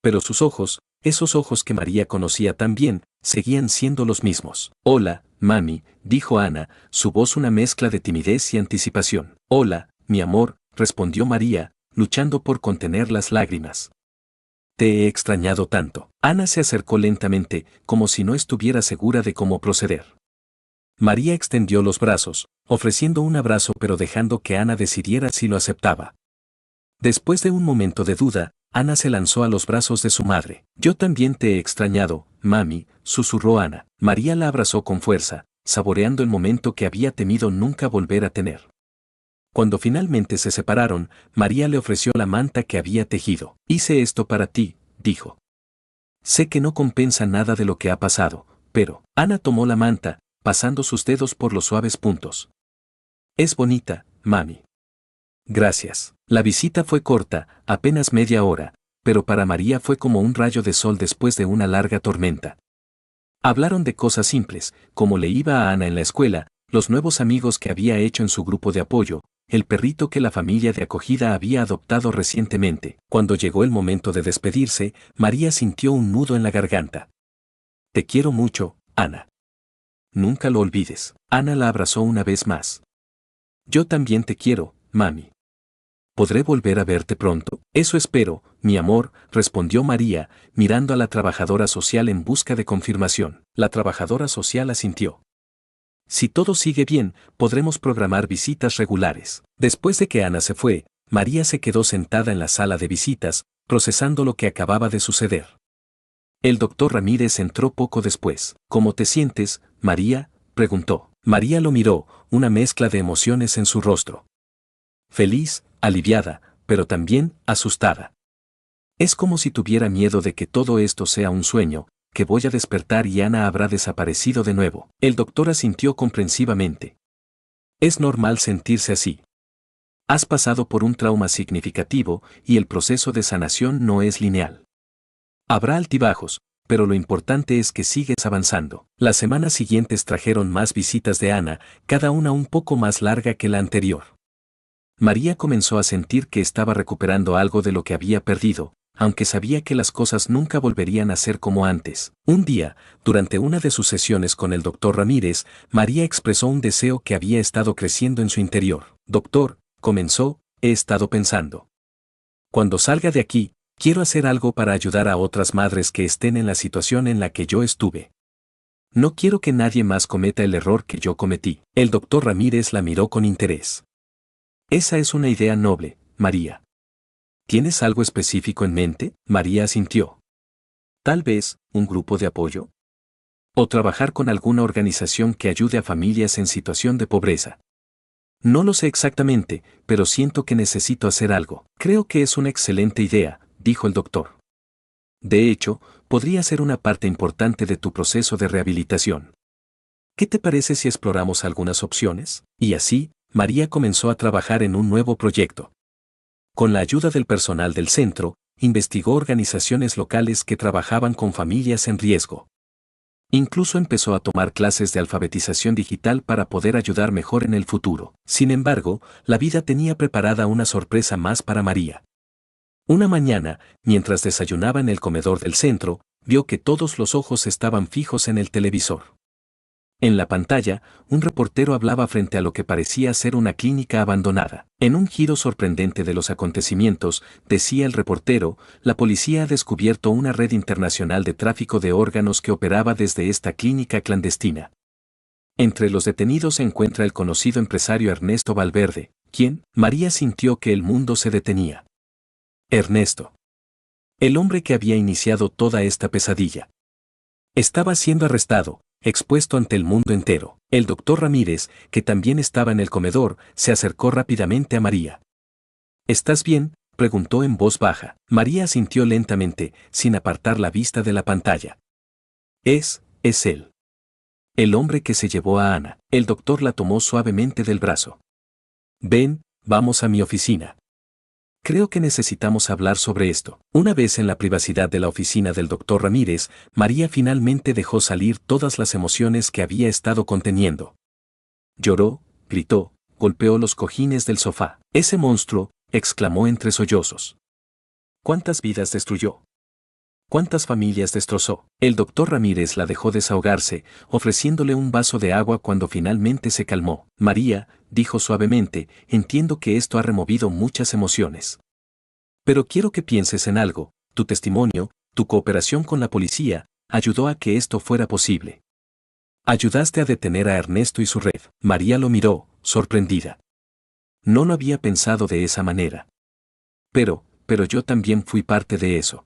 Pero sus ojos, esos ojos que María conocía tan bien, seguían siendo los mismos. Hola, mami, dijo Ana, su voz una mezcla de timidez y anticipación. Hola, mi amor, respondió María, luchando por contener las lágrimas. Te he extrañado tanto. Ana se acercó lentamente, como si no estuviera segura de cómo proceder. María extendió los brazos, ofreciendo un abrazo pero dejando que Ana decidiera si lo aceptaba. Después de un momento de duda, Ana se lanzó a los brazos de su madre. Yo también te he extrañado, mami, susurró Ana. María la abrazó con fuerza, saboreando el momento que había temido nunca volver a tener. Cuando finalmente se separaron, María le ofreció la manta que había tejido. Hice esto para ti, dijo. Sé que no compensa nada de lo que ha pasado, pero Ana tomó la manta, pasando sus dedos por los suaves puntos. Es bonita, mami. Gracias. La visita fue corta, apenas media hora, pero para María fue como un rayo de sol después de una larga tormenta. Hablaron de cosas simples, como le iba a Ana en la escuela, los nuevos amigos que había hecho en su grupo de apoyo, el perrito que la familia de acogida había adoptado recientemente. Cuando llegó el momento de despedirse, María sintió un nudo en la garganta. Te quiero mucho, Ana. Nunca lo olvides. Ana la abrazó una vez más. Yo también te quiero, mami. ¿Podré volver a verte pronto? Eso espero, mi amor, respondió María, mirando a la trabajadora social en busca de confirmación. La trabajadora social asintió. Si todo sigue bien, podremos programar visitas regulares. Después de que Ana se fue, María se quedó sentada en la sala de visitas, procesando lo que acababa de suceder. El doctor Ramírez entró poco después. ¿Cómo te sientes, María?, preguntó. María lo miró, una mezcla de emociones en su rostro. Feliz, aliviada, pero también asustada. Es como si tuviera miedo de que todo esto sea un sueño, que voy a despertar y Ana habrá desaparecido de nuevo. El doctor asintió comprensivamente. Es normal sentirse así. Has pasado por un trauma significativo y el proceso de sanación no es lineal. Habrá altibajos, pero lo importante es que sigues avanzando. Las semanas siguientes trajeron más visitas de Ana, cada una un poco más larga que la anterior. María comenzó a sentir que estaba recuperando algo de lo que había perdido, aunque sabía que las cosas nunca volverían a ser como antes. Un día, durante una de sus sesiones con el doctor Ramírez, María expresó un deseo que había estado creciendo en su interior. Doctor, comenzó, he estado pensando. Cuando salga de aquí, quiero hacer algo para ayudar a otras madres que estén en la situación en la que yo estuve. No quiero que nadie más cometa el error que yo cometí. El doctor Ramírez la miró con interés. Esa es una idea noble, María. ¿Tienes algo específico en mente? María asintió. Tal vez, un grupo de apoyo. O trabajar con alguna organización que ayude a familias en situación de pobreza. No lo sé exactamente, pero siento que necesito hacer algo. Creo que es una excelente idea, dijo el doctor. De hecho, podría ser una parte importante de tu proceso de rehabilitación. ¿Qué te parece si exploramos algunas opciones? Y así, María comenzó a trabajar en un nuevo proyecto. Con la ayuda del personal del centro, investigó organizaciones locales que trabajaban con familias en riesgo. Incluso empezó a tomar clases de alfabetización digital para poder ayudar mejor en el futuro. Sin embargo, la vida tenía preparada una sorpresa más para María. Una mañana, mientras desayunaba en el comedor del centro, vio que todos los ojos estaban fijos en el televisor. En la pantalla, un reportero hablaba frente a lo que parecía ser una clínica abandonada. En un giro sorprendente de los acontecimientos, decía el reportero, la policía ha descubierto una red internacional de tráfico de órganos que operaba desde esta clínica clandestina. Entre los detenidos se encuentra el conocido empresario Ernesto Valverde, quien, María sintió que el mundo se detenía. Ernesto. El hombre que había iniciado toda esta pesadilla. Estaba siendo arrestado, expuesto ante el mundo entero. El doctor Ramírez, que también estaba en el comedor, se acercó rápidamente a María. ¿Estás bien?, preguntó en voz baja. María asintió lentamente, sin apartar la vista de la pantalla. Es él. El hombre que se llevó a Ana. El doctor la tomó suavemente del brazo. Ven, vamos a mi oficina. Creo que necesitamos hablar sobre esto. Una vez en la privacidad de la oficina del doctor Ramírez, María finalmente dejó salir todas las emociones que había estado conteniendo. Lloró, gritó, golpeó los cojines del sofá. Ese monstruo, exclamó entre sollozos. ¿Cuántas vidas destruyó? ¿Cuántas familias destrozó? El doctor Ramírez la dejó desahogarse, ofreciéndole un vaso de agua cuando finalmente se calmó. María, dijo suavemente, entiendo que esto ha removido muchas emociones. Pero quiero que pienses en algo, tu testimonio, tu cooperación con la policía, ayudó a que esto fuera posible. Ayudaste a detener a Ernesto y su red. María lo miró, sorprendida. No lo había pensado de esa manera. Pero yo también fui parte de eso.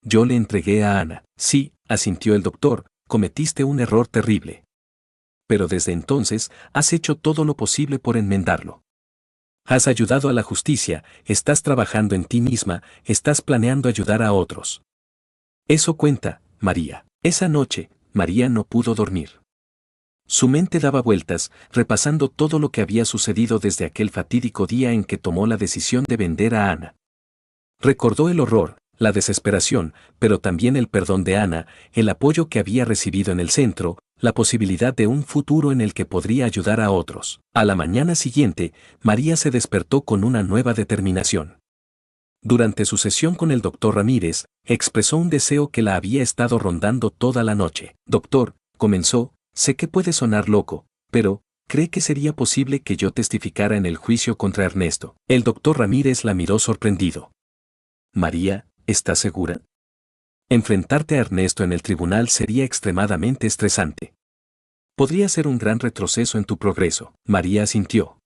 Yo le entregué a Ana. Sí, asintió el doctor, cometiste un error terrible. Pero desde entonces, has hecho todo lo posible por enmendarlo. Has ayudado a la justicia, estás trabajando en ti misma, estás planeando ayudar a otros. Eso cuenta, María. Esa noche, María no pudo dormir. Su mente daba vueltas, repasando todo lo que había sucedido desde aquel fatídico día en que tomó la decisión de vender a Ana. Recordó el horror, la desesperación, pero también el perdón de Ana, el apoyo que había recibido en el centro, la posibilidad de un futuro en el que podría ayudar a otros. A la mañana siguiente, María se despertó con una nueva determinación. Durante su sesión con el doctor Ramírez, expresó un deseo que la había estado rondando toda la noche. Doctor, comenzó, sé que puede sonar loco, pero, ¿cree que sería posible que yo testificara en el juicio contra Ernesto? El doctor Ramírez la miró sorprendido. María, ¿estás segura? Enfrentarte a Ernesto en el tribunal sería extremadamente estresante. Podría ser un gran retroceso en tu progreso. María asintió.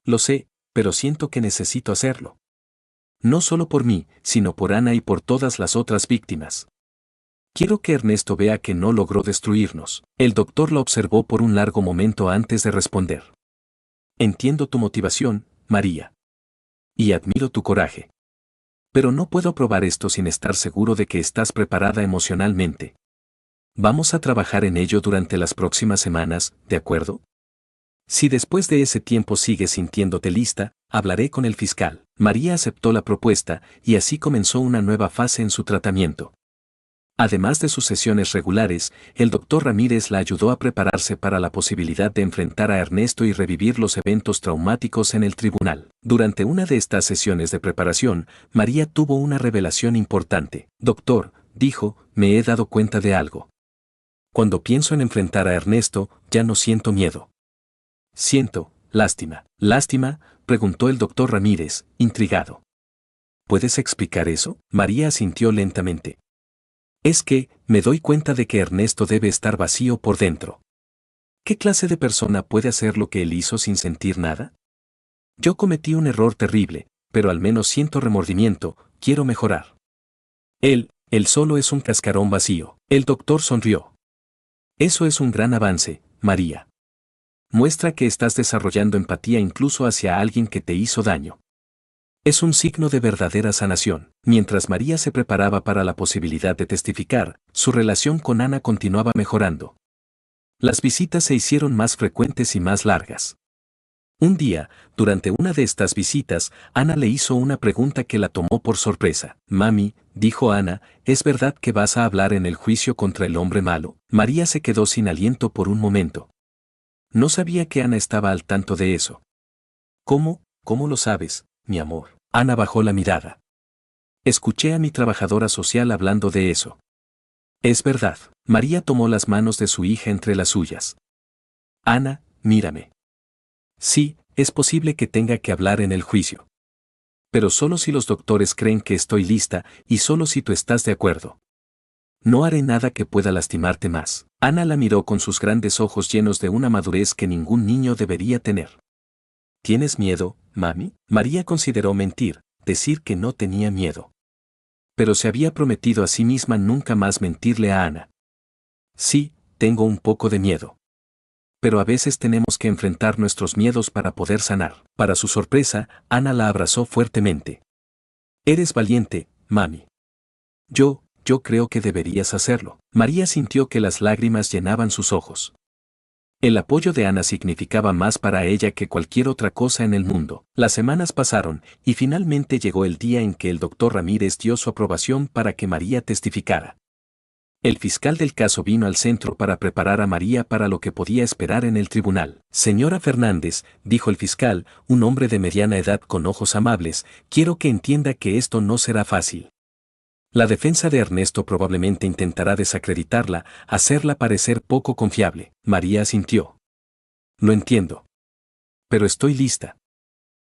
Lo sé, pero siento que necesito hacerlo. No solo por mí, sino por Ana y por todas las otras víctimas. Quiero que Ernesto vea que no logró destruirnos. El doctor la observó por un largo momento antes de responder. Entiendo tu motivación, María. Y admiro tu coraje. Pero no puedo probar esto sin estar seguro de que estás preparada emocionalmente. Vamos a trabajar en ello durante las próximas semanas, ¿de acuerdo? Si después de ese tiempo sigues sintiéndote lista, hablaré con el fiscal. María aceptó la propuesta y así comenzó una nueva fase en su tratamiento. Además de sus sesiones regulares, el doctor Ramírez la ayudó a prepararse para la posibilidad de enfrentar a Ernesto y revivir los eventos traumáticos en el tribunal. Durante una de estas sesiones de preparación, María tuvo una revelación importante. Doctor, dijo, me he dado cuenta de algo. Cuando pienso en enfrentar a Ernesto, ya no siento miedo. Siento lástima. ¿Lástima?, preguntó el doctor Ramírez, intrigado. ¿Puedes explicar eso? María asintió lentamente. Es que, me doy cuenta de que Ernesto debe estar vacío por dentro. ¿Qué clase de persona puede hacer lo que él hizo sin sentir nada? Yo cometí un error terrible, pero al menos siento remordimiento, quiero mejorar. Él solo es un cascarón vacío. El doctor sonrió. Eso es un gran avance, María. Muestra que estás desarrollando empatía incluso hacia alguien que te hizo daño. Es un signo de verdadera sanación. Mientras María se preparaba para la posibilidad de testificar, su relación con Ana continuaba mejorando. Las visitas se hicieron más frecuentes y más largas. Un día, durante una de estas visitas, Ana le hizo una pregunta que la tomó por sorpresa. Mami, dijo Ana, ¿es verdad que vas a hablar en el juicio contra el hombre malo? María se quedó sin aliento por un momento. No sabía que Ana estaba al tanto de eso. ¿Cómo lo sabes, mi amor? Ana bajó la mirada. Escuché a mi trabajadora social hablando de eso. Es verdad. María tomó las manos de su hija entre las suyas. Ana, mírame. Sí, es posible que tenga que hablar en el juicio. Pero solo si los doctores creen que estoy lista y solo si tú estás de acuerdo. No haré nada que pueda lastimarte más. Ana la miró con sus grandes ojos llenos de una madurez que ningún niño debería tener. ¿Tienes miedo, mami? María consideró mentir, decir que no tenía miedo. Pero se había prometido a sí misma nunca más mentirle a Ana. Sí, tengo un poco de miedo. Pero a veces tenemos que enfrentar nuestros miedos para poder sanar. Para su sorpresa, Ana la abrazó fuertemente. Eres valiente, mami. Yo yo creo que deberías hacerlo. María sintió que las lágrimas llenaban sus ojos. El apoyo de Ana significaba más para ella que cualquier otra cosa en el mundo. Las semanas pasaron, y finalmente llegó el día en que el doctor Ramírez dio su aprobación para que María testificara. El fiscal del caso vino al centro para preparar a María para lo que podía esperar en el tribunal. Señora Fernández, dijo el fiscal, un hombre de mediana edad con ojos amables, quiero que entienda que esto no será fácil. La defensa de Ernesto probablemente intentará desacreditarla, hacerla parecer poco confiable. María asintió. Lo entiendo. Pero estoy lista.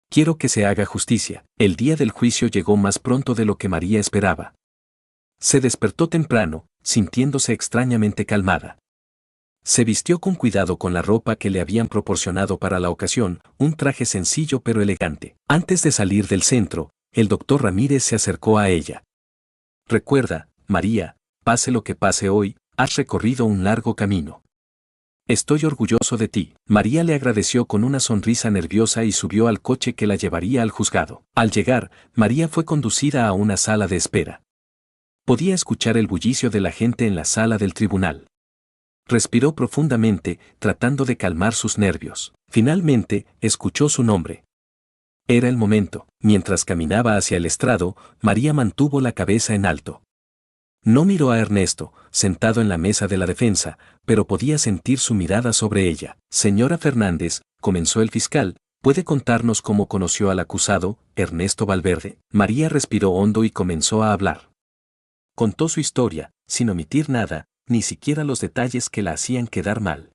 Quiero que se haga justicia. El día del juicio llegó más pronto de lo que María esperaba. Se despertó temprano, sintiéndose extrañamente calmada. Se vistió con cuidado con la ropa que le habían proporcionado para la ocasión, un traje sencillo pero elegante. Antes de salir del centro, el doctor Ramírez se acercó a ella. Recuerda, María, pase lo que pase hoy, has recorrido un largo camino. Estoy orgulloso de ti. María le agradeció con una sonrisa nerviosa y subió al coche que la llevaría al juzgado. Al llegar, María fue conducida a una sala de espera. Podía escuchar el bullicio de la gente en la sala del tribunal. Respiró profundamente, tratando de calmar sus nervios. Finalmente, escuchó su nombre. Era el momento. Mientras caminaba hacia el estrado, María mantuvo la cabeza en alto. No miró a Ernesto, sentado en la mesa de la defensa, pero podía sentir su mirada sobre ella. Señora Fernández, comenzó el fiscal, ¿puede contarnos cómo conoció al acusado, Ernesto Valverde? María respiró hondo y comenzó a hablar. Contó su historia, sin omitir nada, ni siquiera los detalles que la hacían quedar mal.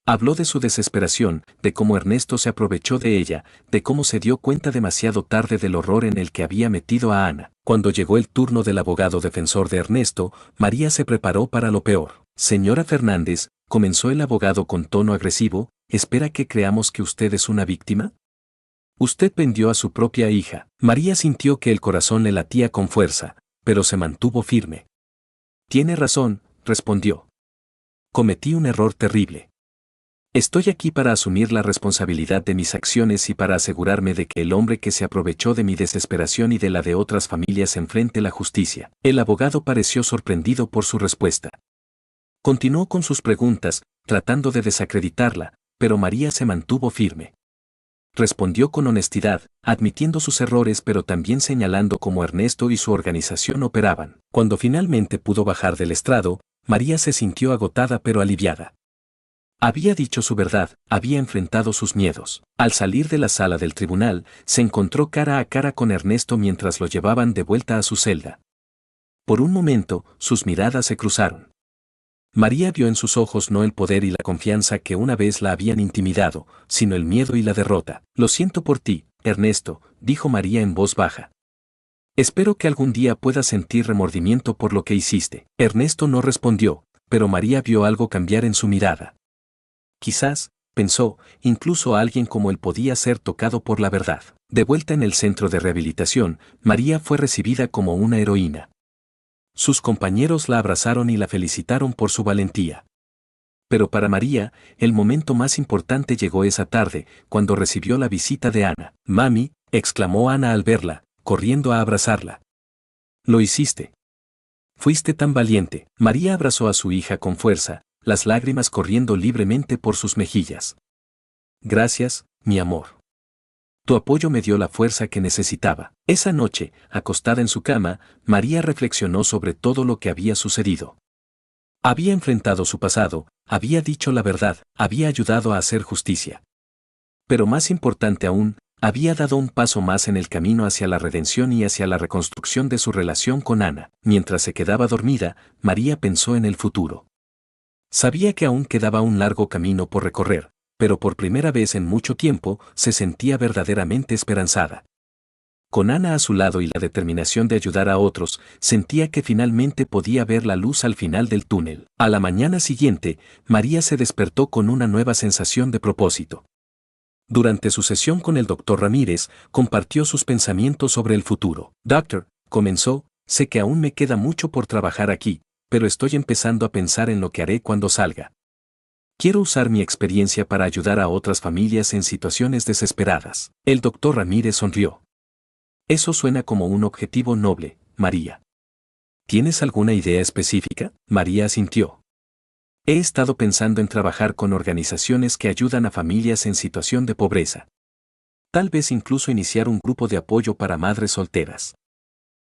Habló de su desesperación, de cómo Ernesto se aprovechó de ella, de cómo se dio cuenta demasiado tarde del horror en el que había metido a Ana. Cuando llegó el turno del abogado defensor de Ernesto, María se preparó para lo peor. Señora Fernández, comenzó el abogado con tono agresivo, ¿espera que creamos que usted es una víctima? Usted vendió a su propia hija. María sintió que el corazón le latía con fuerza, pero se mantuvo firme. Tiene razón, respondió. Cometí un error terrible. Estoy aquí para asumir la responsabilidad de mis acciones y para asegurarme de que el hombre que se aprovechó de mi desesperación y de la de otras familias enfrente la justicia. El abogado pareció sorprendido por su respuesta. Continuó con sus preguntas, tratando de desacreditarla, pero María se mantuvo firme. Respondió con honestidad, admitiendo sus errores pero también señalando cómo Ernesto y su organización operaban. Cuando finalmente pudo bajar del estrado, María se sintió agotada pero aliviada. Había dicho su verdad, había enfrentado sus miedos. Al salir de la sala del tribunal, se encontró cara a cara con Ernesto mientras lo llevaban de vuelta a su celda. Por un momento, sus miradas se cruzaron. María vio en sus ojos no el poder y la confianza que una vez la habían intimidado, sino el miedo y la derrota. Lo siento por ti, Ernesto, dijo María en voz baja. Espero que algún día puedas sentir remordimiento por lo que hiciste. Ernesto no respondió, pero María vio algo cambiar en su mirada. Quizás, pensó, incluso alguien como él podía ser tocado por la verdad. De vuelta en el centro de rehabilitación, María fue recibida como una heroína. Sus compañeros la abrazaron y la felicitaron por su valentía. Pero para María, el momento más importante llegó esa tarde, cuando recibió la visita de Ana. «Mami», exclamó Ana al verla, corriendo a abrazarla. «Lo hiciste. Fuiste tan valiente». María abrazó a su hija con fuerza, las lágrimas corriendo libremente por sus mejillas. «Gracias, mi amor. Tu apoyo me dio la fuerza que necesitaba». Esa noche, acostada en su cama, María reflexionó sobre todo lo que había sucedido. Había enfrentado su pasado, había dicho la verdad, había ayudado a hacer justicia. Pero más importante aún, había dado un paso más en el camino hacia la redención y hacia la reconstrucción de su relación con Ana. Mientras se quedaba dormida, María pensó en el futuro. Sabía que aún quedaba un largo camino por recorrer, pero por primera vez en mucho tiempo se sentía verdaderamente esperanzada. Con Ana a su lado y la determinación de ayudar a otros, sentía que finalmente podía ver la luz al final del túnel. A la mañana siguiente, María se despertó con una nueva sensación de propósito. Durante su sesión con el doctor Ramírez, compartió sus pensamientos sobre el futuro. «Doctor», comenzó, «sé que aún me queda mucho por trabajar aquí, pero estoy empezando a pensar en lo que haré cuando salga. Quiero usar mi experiencia para ayudar a otras familias en situaciones desesperadas». El doctor Ramírez sonrió. «Eso suena como un objetivo noble, María. ¿Tienes alguna idea específica? María asintió. He estado pensando en trabajar con organizaciones que ayudan a familias en situación de pobreza. Tal vez incluso iniciar un grupo de apoyo para madres solteras.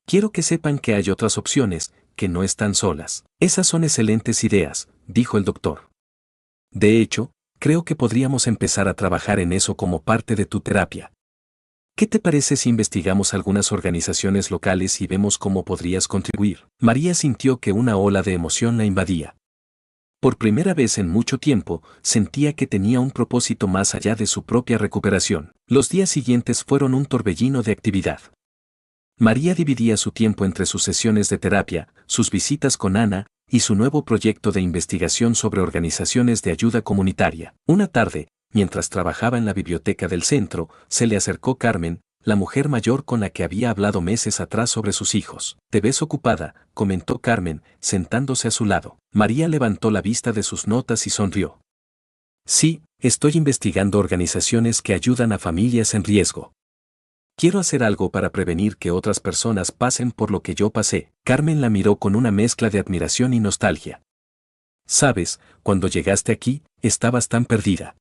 Quiero que sepan que hay otras opciones, que no están solas. Esas son excelentes ideas, dijo el doctor. De hecho, creo que podríamos empezar a trabajar en eso como parte de tu terapia. ¿Qué te parece si investigamos algunas organizaciones locales y vemos cómo podrías contribuir? María sintió que una ola de emoción la invadía. Por primera vez en mucho tiempo, sentía que tenía un propósito más allá de su propia recuperación. Los días siguientes fueron un torbellino de actividad. María dividía su tiempo entre sus sesiones de terapia, sus visitas con Ana, y su nuevo proyecto de investigación sobre organizaciones de ayuda comunitaria. Una tarde, mientras trabajaba en la biblioteca del centro, se le acercó Carmen, la mujer mayor con la que había hablado meses atrás sobre sus hijos. «¿Te ves ocupada?», comentó Carmen, sentándose a su lado. María levantó la vista de sus notas y sonrió. «Sí, estoy investigando organizaciones que ayudan a familias en riesgo. Quiero hacer algo para prevenir que otras personas pasen por lo que yo pasé». Carmen la miró con una mezcla de admiración y nostalgia. «Sabes, cuando llegaste aquí, estabas tan perdida.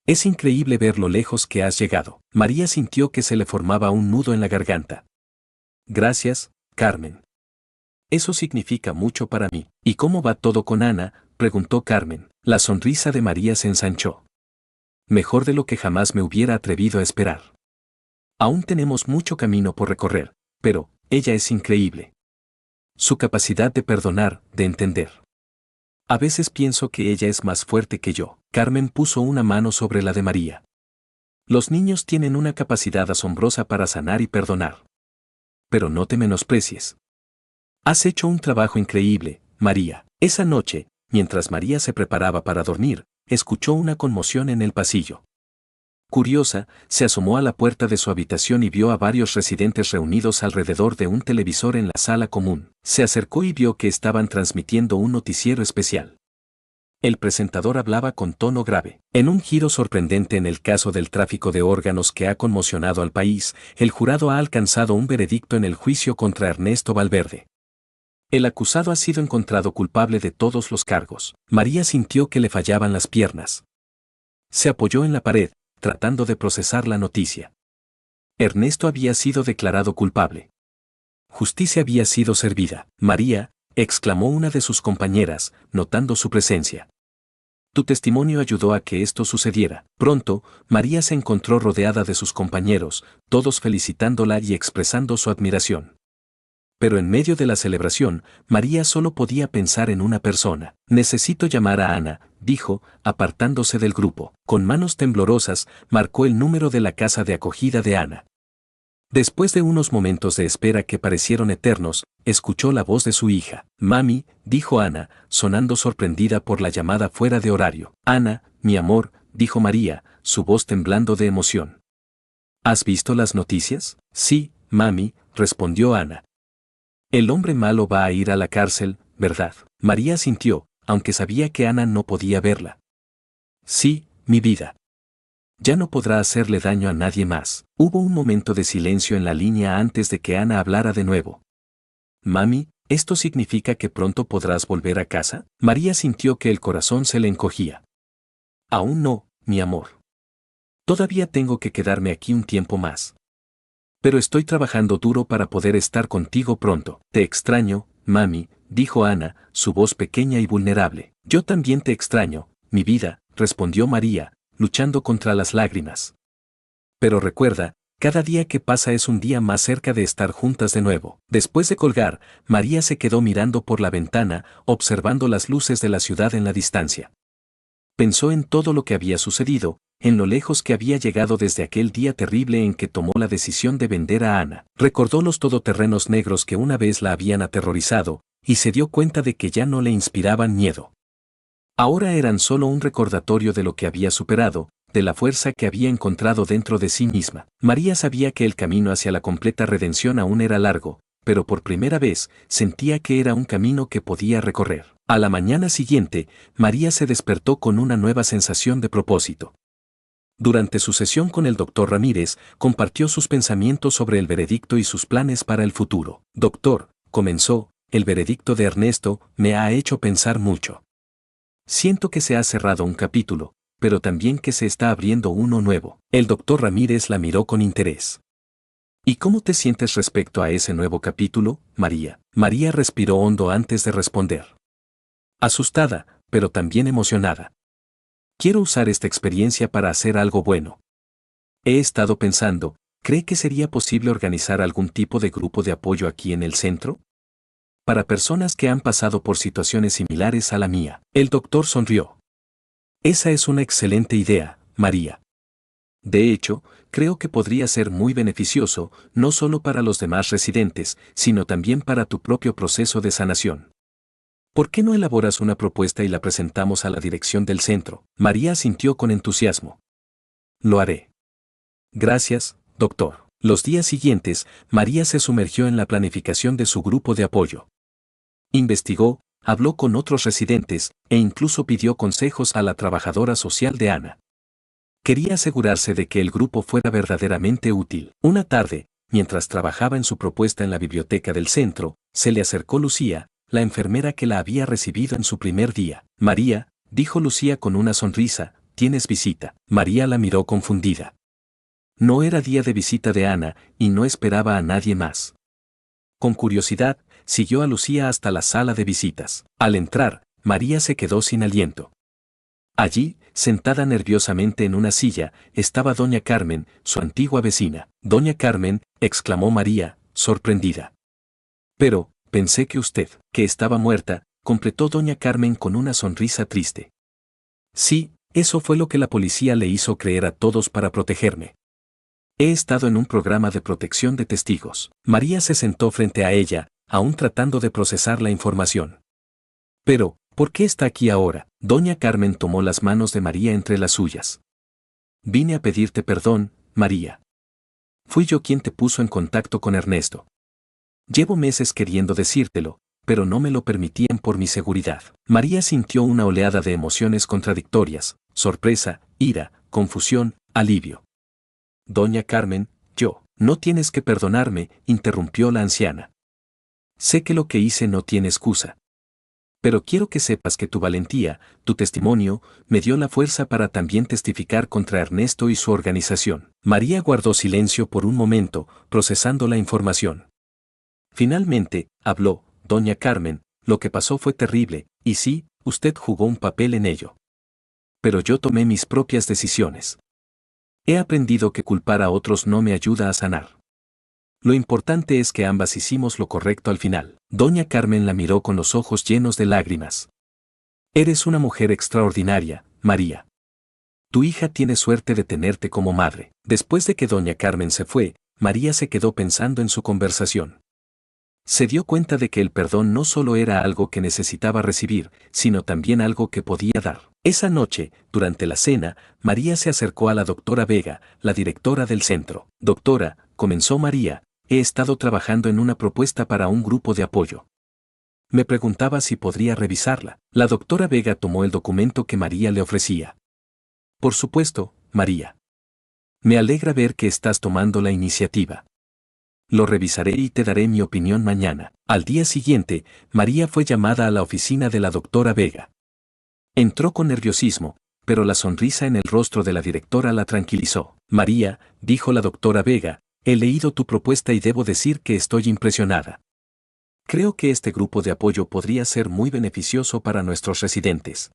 Es increíble ver lo lejos que has llegado». María sintió que se le formaba un nudo en la garganta. «Gracias, Carmen. Eso significa mucho para mí». «¿Y cómo va todo con Ana?», preguntó Carmen. La sonrisa de María se ensanchó. «Mejor de lo que jamás me hubiera atrevido a esperar. Aún tenemos mucho camino por recorrer, pero ella es increíble. Su capacidad de perdonar, de entender. A veces pienso que ella es más fuerte que yo». Carmen puso una mano sobre la de María. «Los niños tienen una capacidad asombrosa para sanar y perdonar. Pero no te menosprecies. Has hecho un trabajo increíble, María». Esa noche, mientras María se preparaba para dormir, escuchó una conmoción en el pasillo. Curiosa, se asomó a la puerta de su habitación y vio a varios residentes reunidos alrededor de un televisor en la sala común. Se acercó y vio que estaban transmitiendo un noticiero especial. El presentador hablaba con tono grave. En un giro sorprendente en el caso del tráfico de órganos que ha conmocionado al país, el jurado ha alcanzado un veredicto en el juicio contra Ernesto Valverde. El acusado ha sido encontrado culpable de todos los cargos. María sintió que le fallaban las piernas. Se apoyó en la pared, tratando de procesar la noticia. Ernesto había sido declarado culpable. Justicia había sido servida. «María», exclamó una de sus compañeras, notando su presencia. «Tu testimonio ayudó a que esto sucediera». Pronto, María se encontró rodeada de sus compañeros, todos felicitándola y expresando su admiración. Pero en medio de la celebración, María solo podía pensar en una persona. «Necesito llamar a Ana», dijo, apartándose del grupo. Con manos temblorosas, marcó el número de la casa de acogida de Ana. Después de unos momentos de espera que parecieron eternos, escuchó la voz de su hija. «Mami», dijo Ana, sonando sorprendida por la llamada fuera de horario. «Ana, mi amor», dijo María, su voz temblando de emoción. «¿Has visto las noticias?». «Sí, mami», respondió Ana. «El hombre malo va a ir a la cárcel, ¿verdad?». María sintió, aunque sabía que Ana no podía verla. «Sí, mi vida. Ya no podrá hacerle daño a nadie más». Hubo un momento de silencio en la línea antes de que Ana hablara de nuevo. «Mami, ¿esto significa que pronto podrás volver a casa?». María sintió que el corazón se le encogía. «Aún no, mi amor. Todavía tengo que quedarme aquí un tiempo más. Pero estoy trabajando duro para poder estar contigo pronto». «Te extraño, mami», dijo Ana, su voz pequeña y vulnerable. «Yo también te extraño, mi vida», respondió María, luchando contra las lágrimas. «Pero recuerda, cada día que pasa es un día más cerca de estar juntas de nuevo». Después de colgar, María se quedó mirando por la ventana, observando las luces de la ciudad en la distancia. Pensó en todo lo que había sucedido, en lo lejos que había llegado desde aquel día terrible en que tomó la decisión de vender a Ana. Recordó los todoterrenos negros que una vez la habían aterrorizado, y se dio cuenta de que ya no le inspiraban miedo. Ahora eran solo un recordatorio de lo que había superado, de la fuerza que había encontrado dentro de sí misma. María sabía que el camino hacia la completa redención aún era largo, pero por primera vez sentía que era un camino que podía recorrer. A la mañana siguiente, María se despertó con una nueva sensación de propósito. Durante su sesión con el doctor Ramírez, compartió sus pensamientos sobre el veredicto y sus planes para el futuro. «Doctor», comenzó, el veredicto de Ernesto me ha hecho pensar mucho. Siento que se ha cerrado un capítulo, pero también que se está abriendo uno nuevo. El doctor Ramírez la miró con interés. ¿Y cómo te sientes respecto a ese nuevo capítulo, María? María respiró hondo antes de responder. Asustada, pero también emocionada. Quiero usar esta experiencia para hacer algo bueno. He estado pensando, ¿cree que sería posible organizar algún tipo de grupo de apoyo aquí en el centro? Para personas que han pasado por situaciones similares a la mía. El doctor sonrió. Esa es una excelente idea, María. De hecho, creo que podría ser muy beneficioso, no solo para los demás residentes, sino también para tu propio proceso de sanación. ¿Por qué no elaboras una propuesta y la presentamos a la dirección del centro? María asintió con entusiasmo. Lo haré. Gracias, doctor. Los días siguientes, María se sumergió en la planificación de su grupo de apoyo. Investigó, habló con otros residentes, e incluso pidió consejos a la trabajadora social de Ana. Quería asegurarse de que el grupo fuera verdaderamente útil. Una tarde, mientras trabajaba en su propuesta en la biblioteca del centro, se le acercó Lucía, la enfermera que la había recibido en su primer día. María, dijo Lucía con una sonrisa, ¿tienes visita? María la miró confundida. No era día de visita de Ana, y no esperaba a nadie más. Con curiosidad, siguió a Lucía hasta la sala de visitas. Al entrar, María se quedó sin aliento. Allí, sentada nerviosamente en una silla, estaba doña Carmen, su antigua vecina. Doña Carmen, exclamó María, sorprendida. Pero, pensé que usted, que estaba muerta, completó doña Carmen con una sonrisa triste. Sí, eso fue lo que la policía le hizo creer a todos para protegerme. He estado en un programa de protección de testigos. María se sentó frente a ella, aún tratando de procesar la información. Pero, ¿por qué está aquí ahora? Doña Carmen tomó las manos de María entre las suyas. Vine a pedirte perdón, María. Fui yo quien te puso en contacto con Ernesto. Llevo meses queriendo decírtelo, pero no me lo permitían por mi seguridad. María sintió una oleada de emociones contradictorias, sorpresa, ira, confusión, alivio. Doña Carmen, no tienes que perdonarme, interrumpió la anciana. Sé que lo que hice no tiene excusa. Pero quiero que sepas que tu valentía, tu testimonio, me dio la fuerza para también testificar contra Ernesto y su organización. María guardó silencio por un momento, procesando la información. Finalmente, habló, doña Carmen, lo que pasó fue terrible, y sí, usted jugó un papel en ello. Pero yo tomé mis propias decisiones. He aprendido que culpar a otros no me ayuda a sanar. Lo importante es que ambas hicimos lo correcto al final. Doña Carmen la miró con los ojos llenos de lágrimas. Eres una mujer extraordinaria, María. Tu hija tiene suerte de tenerte como madre. Después de que doña Carmen se fue, María se quedó pensando en su conversación. Se dio cuenta de que el perdón no solo era algo que necesitaba recibir, sino también algo que podía dar. Esa noche, durante la cena, María se acercó a la doctora Vega, la directora del centro. Doctora, comenzó María, he estado trabajando en una propuesta para un grupo de apoyo. Me preguntaba si podría revisarla. La doctora Vega tomó el documento que María le ofrecía. Por supuesto, María. Me alegra ver que estás tomando la iniciativa. Lo revisaré y te daré mi opinión mañana. Al día siguiente, María fue llamada a la oficina de la doctora Vega. Entró con nerviosismo, pero la sonrisa en el rostro de la directora la tranquilizó. María, dijo la doctora Vega, he leído tu propuesta y debo decir que estoy impresionada. Creo que este grupo de apoyo podría ser muy beneficioso para nuestros residentes.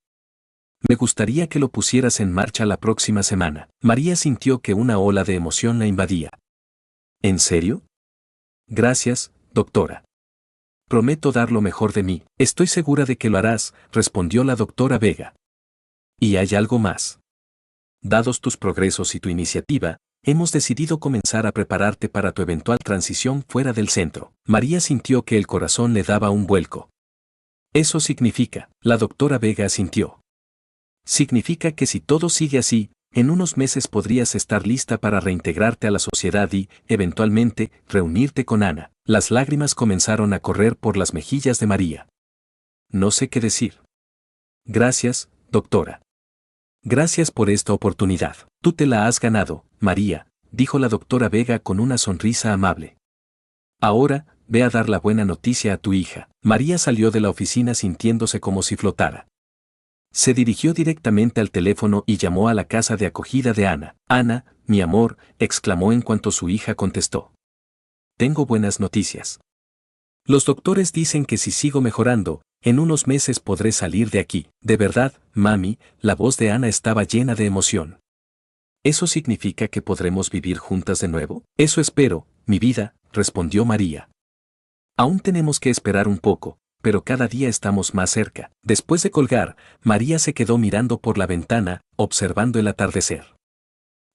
Me gustaría que lo pusieras en marcha la próxima semana. María sintió que una ola de emoción la invadía. ¿En serio? Gracias, doctora. Prometo dar lo mejor de mí. Estoy segura de que lo harás, respondió la doctora Vega. Y hay algo más. Dados tus progresos y tu iniciativa, hemos decidido comenzar a prepararte para tu eventual transición fuera del centro. María sintió que el corazón le daba un vuelco. Eso significa, la doctora Vega asintió. Significa que si todo sigue así, en unos meses podrías estar lista para reintegrarte a la sociedad y, eventualmente, reunirte con Ana. Las lágrimas comenzaron a correr por las mejillas de María. No sé qué decir. Gracias, doctora. Gracias por esta oportunidad. Tú te la has ganado, María, dijo la doctora Vega con una sonrisa amable. Ahora, ve a dar la buena noticia a tu hija. María salió de la oficina sintiéndose como si flotara. Se dirigió directamente al teléfono y llamó a la casa de acogida de Ana. Ana, mi amor, exclamó en cuanto su hija contestó. Tengo buenas noticias. Los doctores dicen que si sigo mejorando, en unos meses podré salir de aquí. De verdad, mami, la voz de Ana estaba llena de emoción. ¿Eso significa que podremos vivir juntas de nuevo? Eso espero, mi vida, respondió María. Aún tenemos que esperar un poco, pero cada día estamos más cerca. Después de colgar, María se quedó mirando por la ventana, observando el atardecer.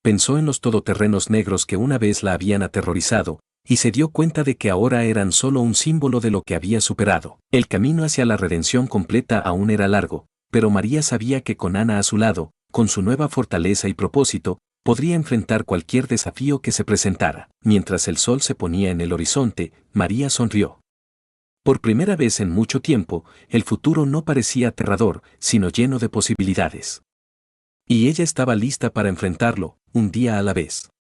Pensó en los todoterrenos negros que una vez la habían aterrorizado, y se dio cuenta de que ahora eran solo un símbolo de lo que había superado. El camino hacia la redención completa aún era largo, pero María sabía que con Ana a su lado, con su nueva fortaleza y propósito, podría enfrentar cualquier desafío que se presentara. Mientras el sol se ponía en el horizonte, María sonrió. Por primera vez en mucho tiempo, el futuro no parecía aterrador, sino lleno de posibilidades. Y ella estaba lista para enfrentarlo, un día a la vez.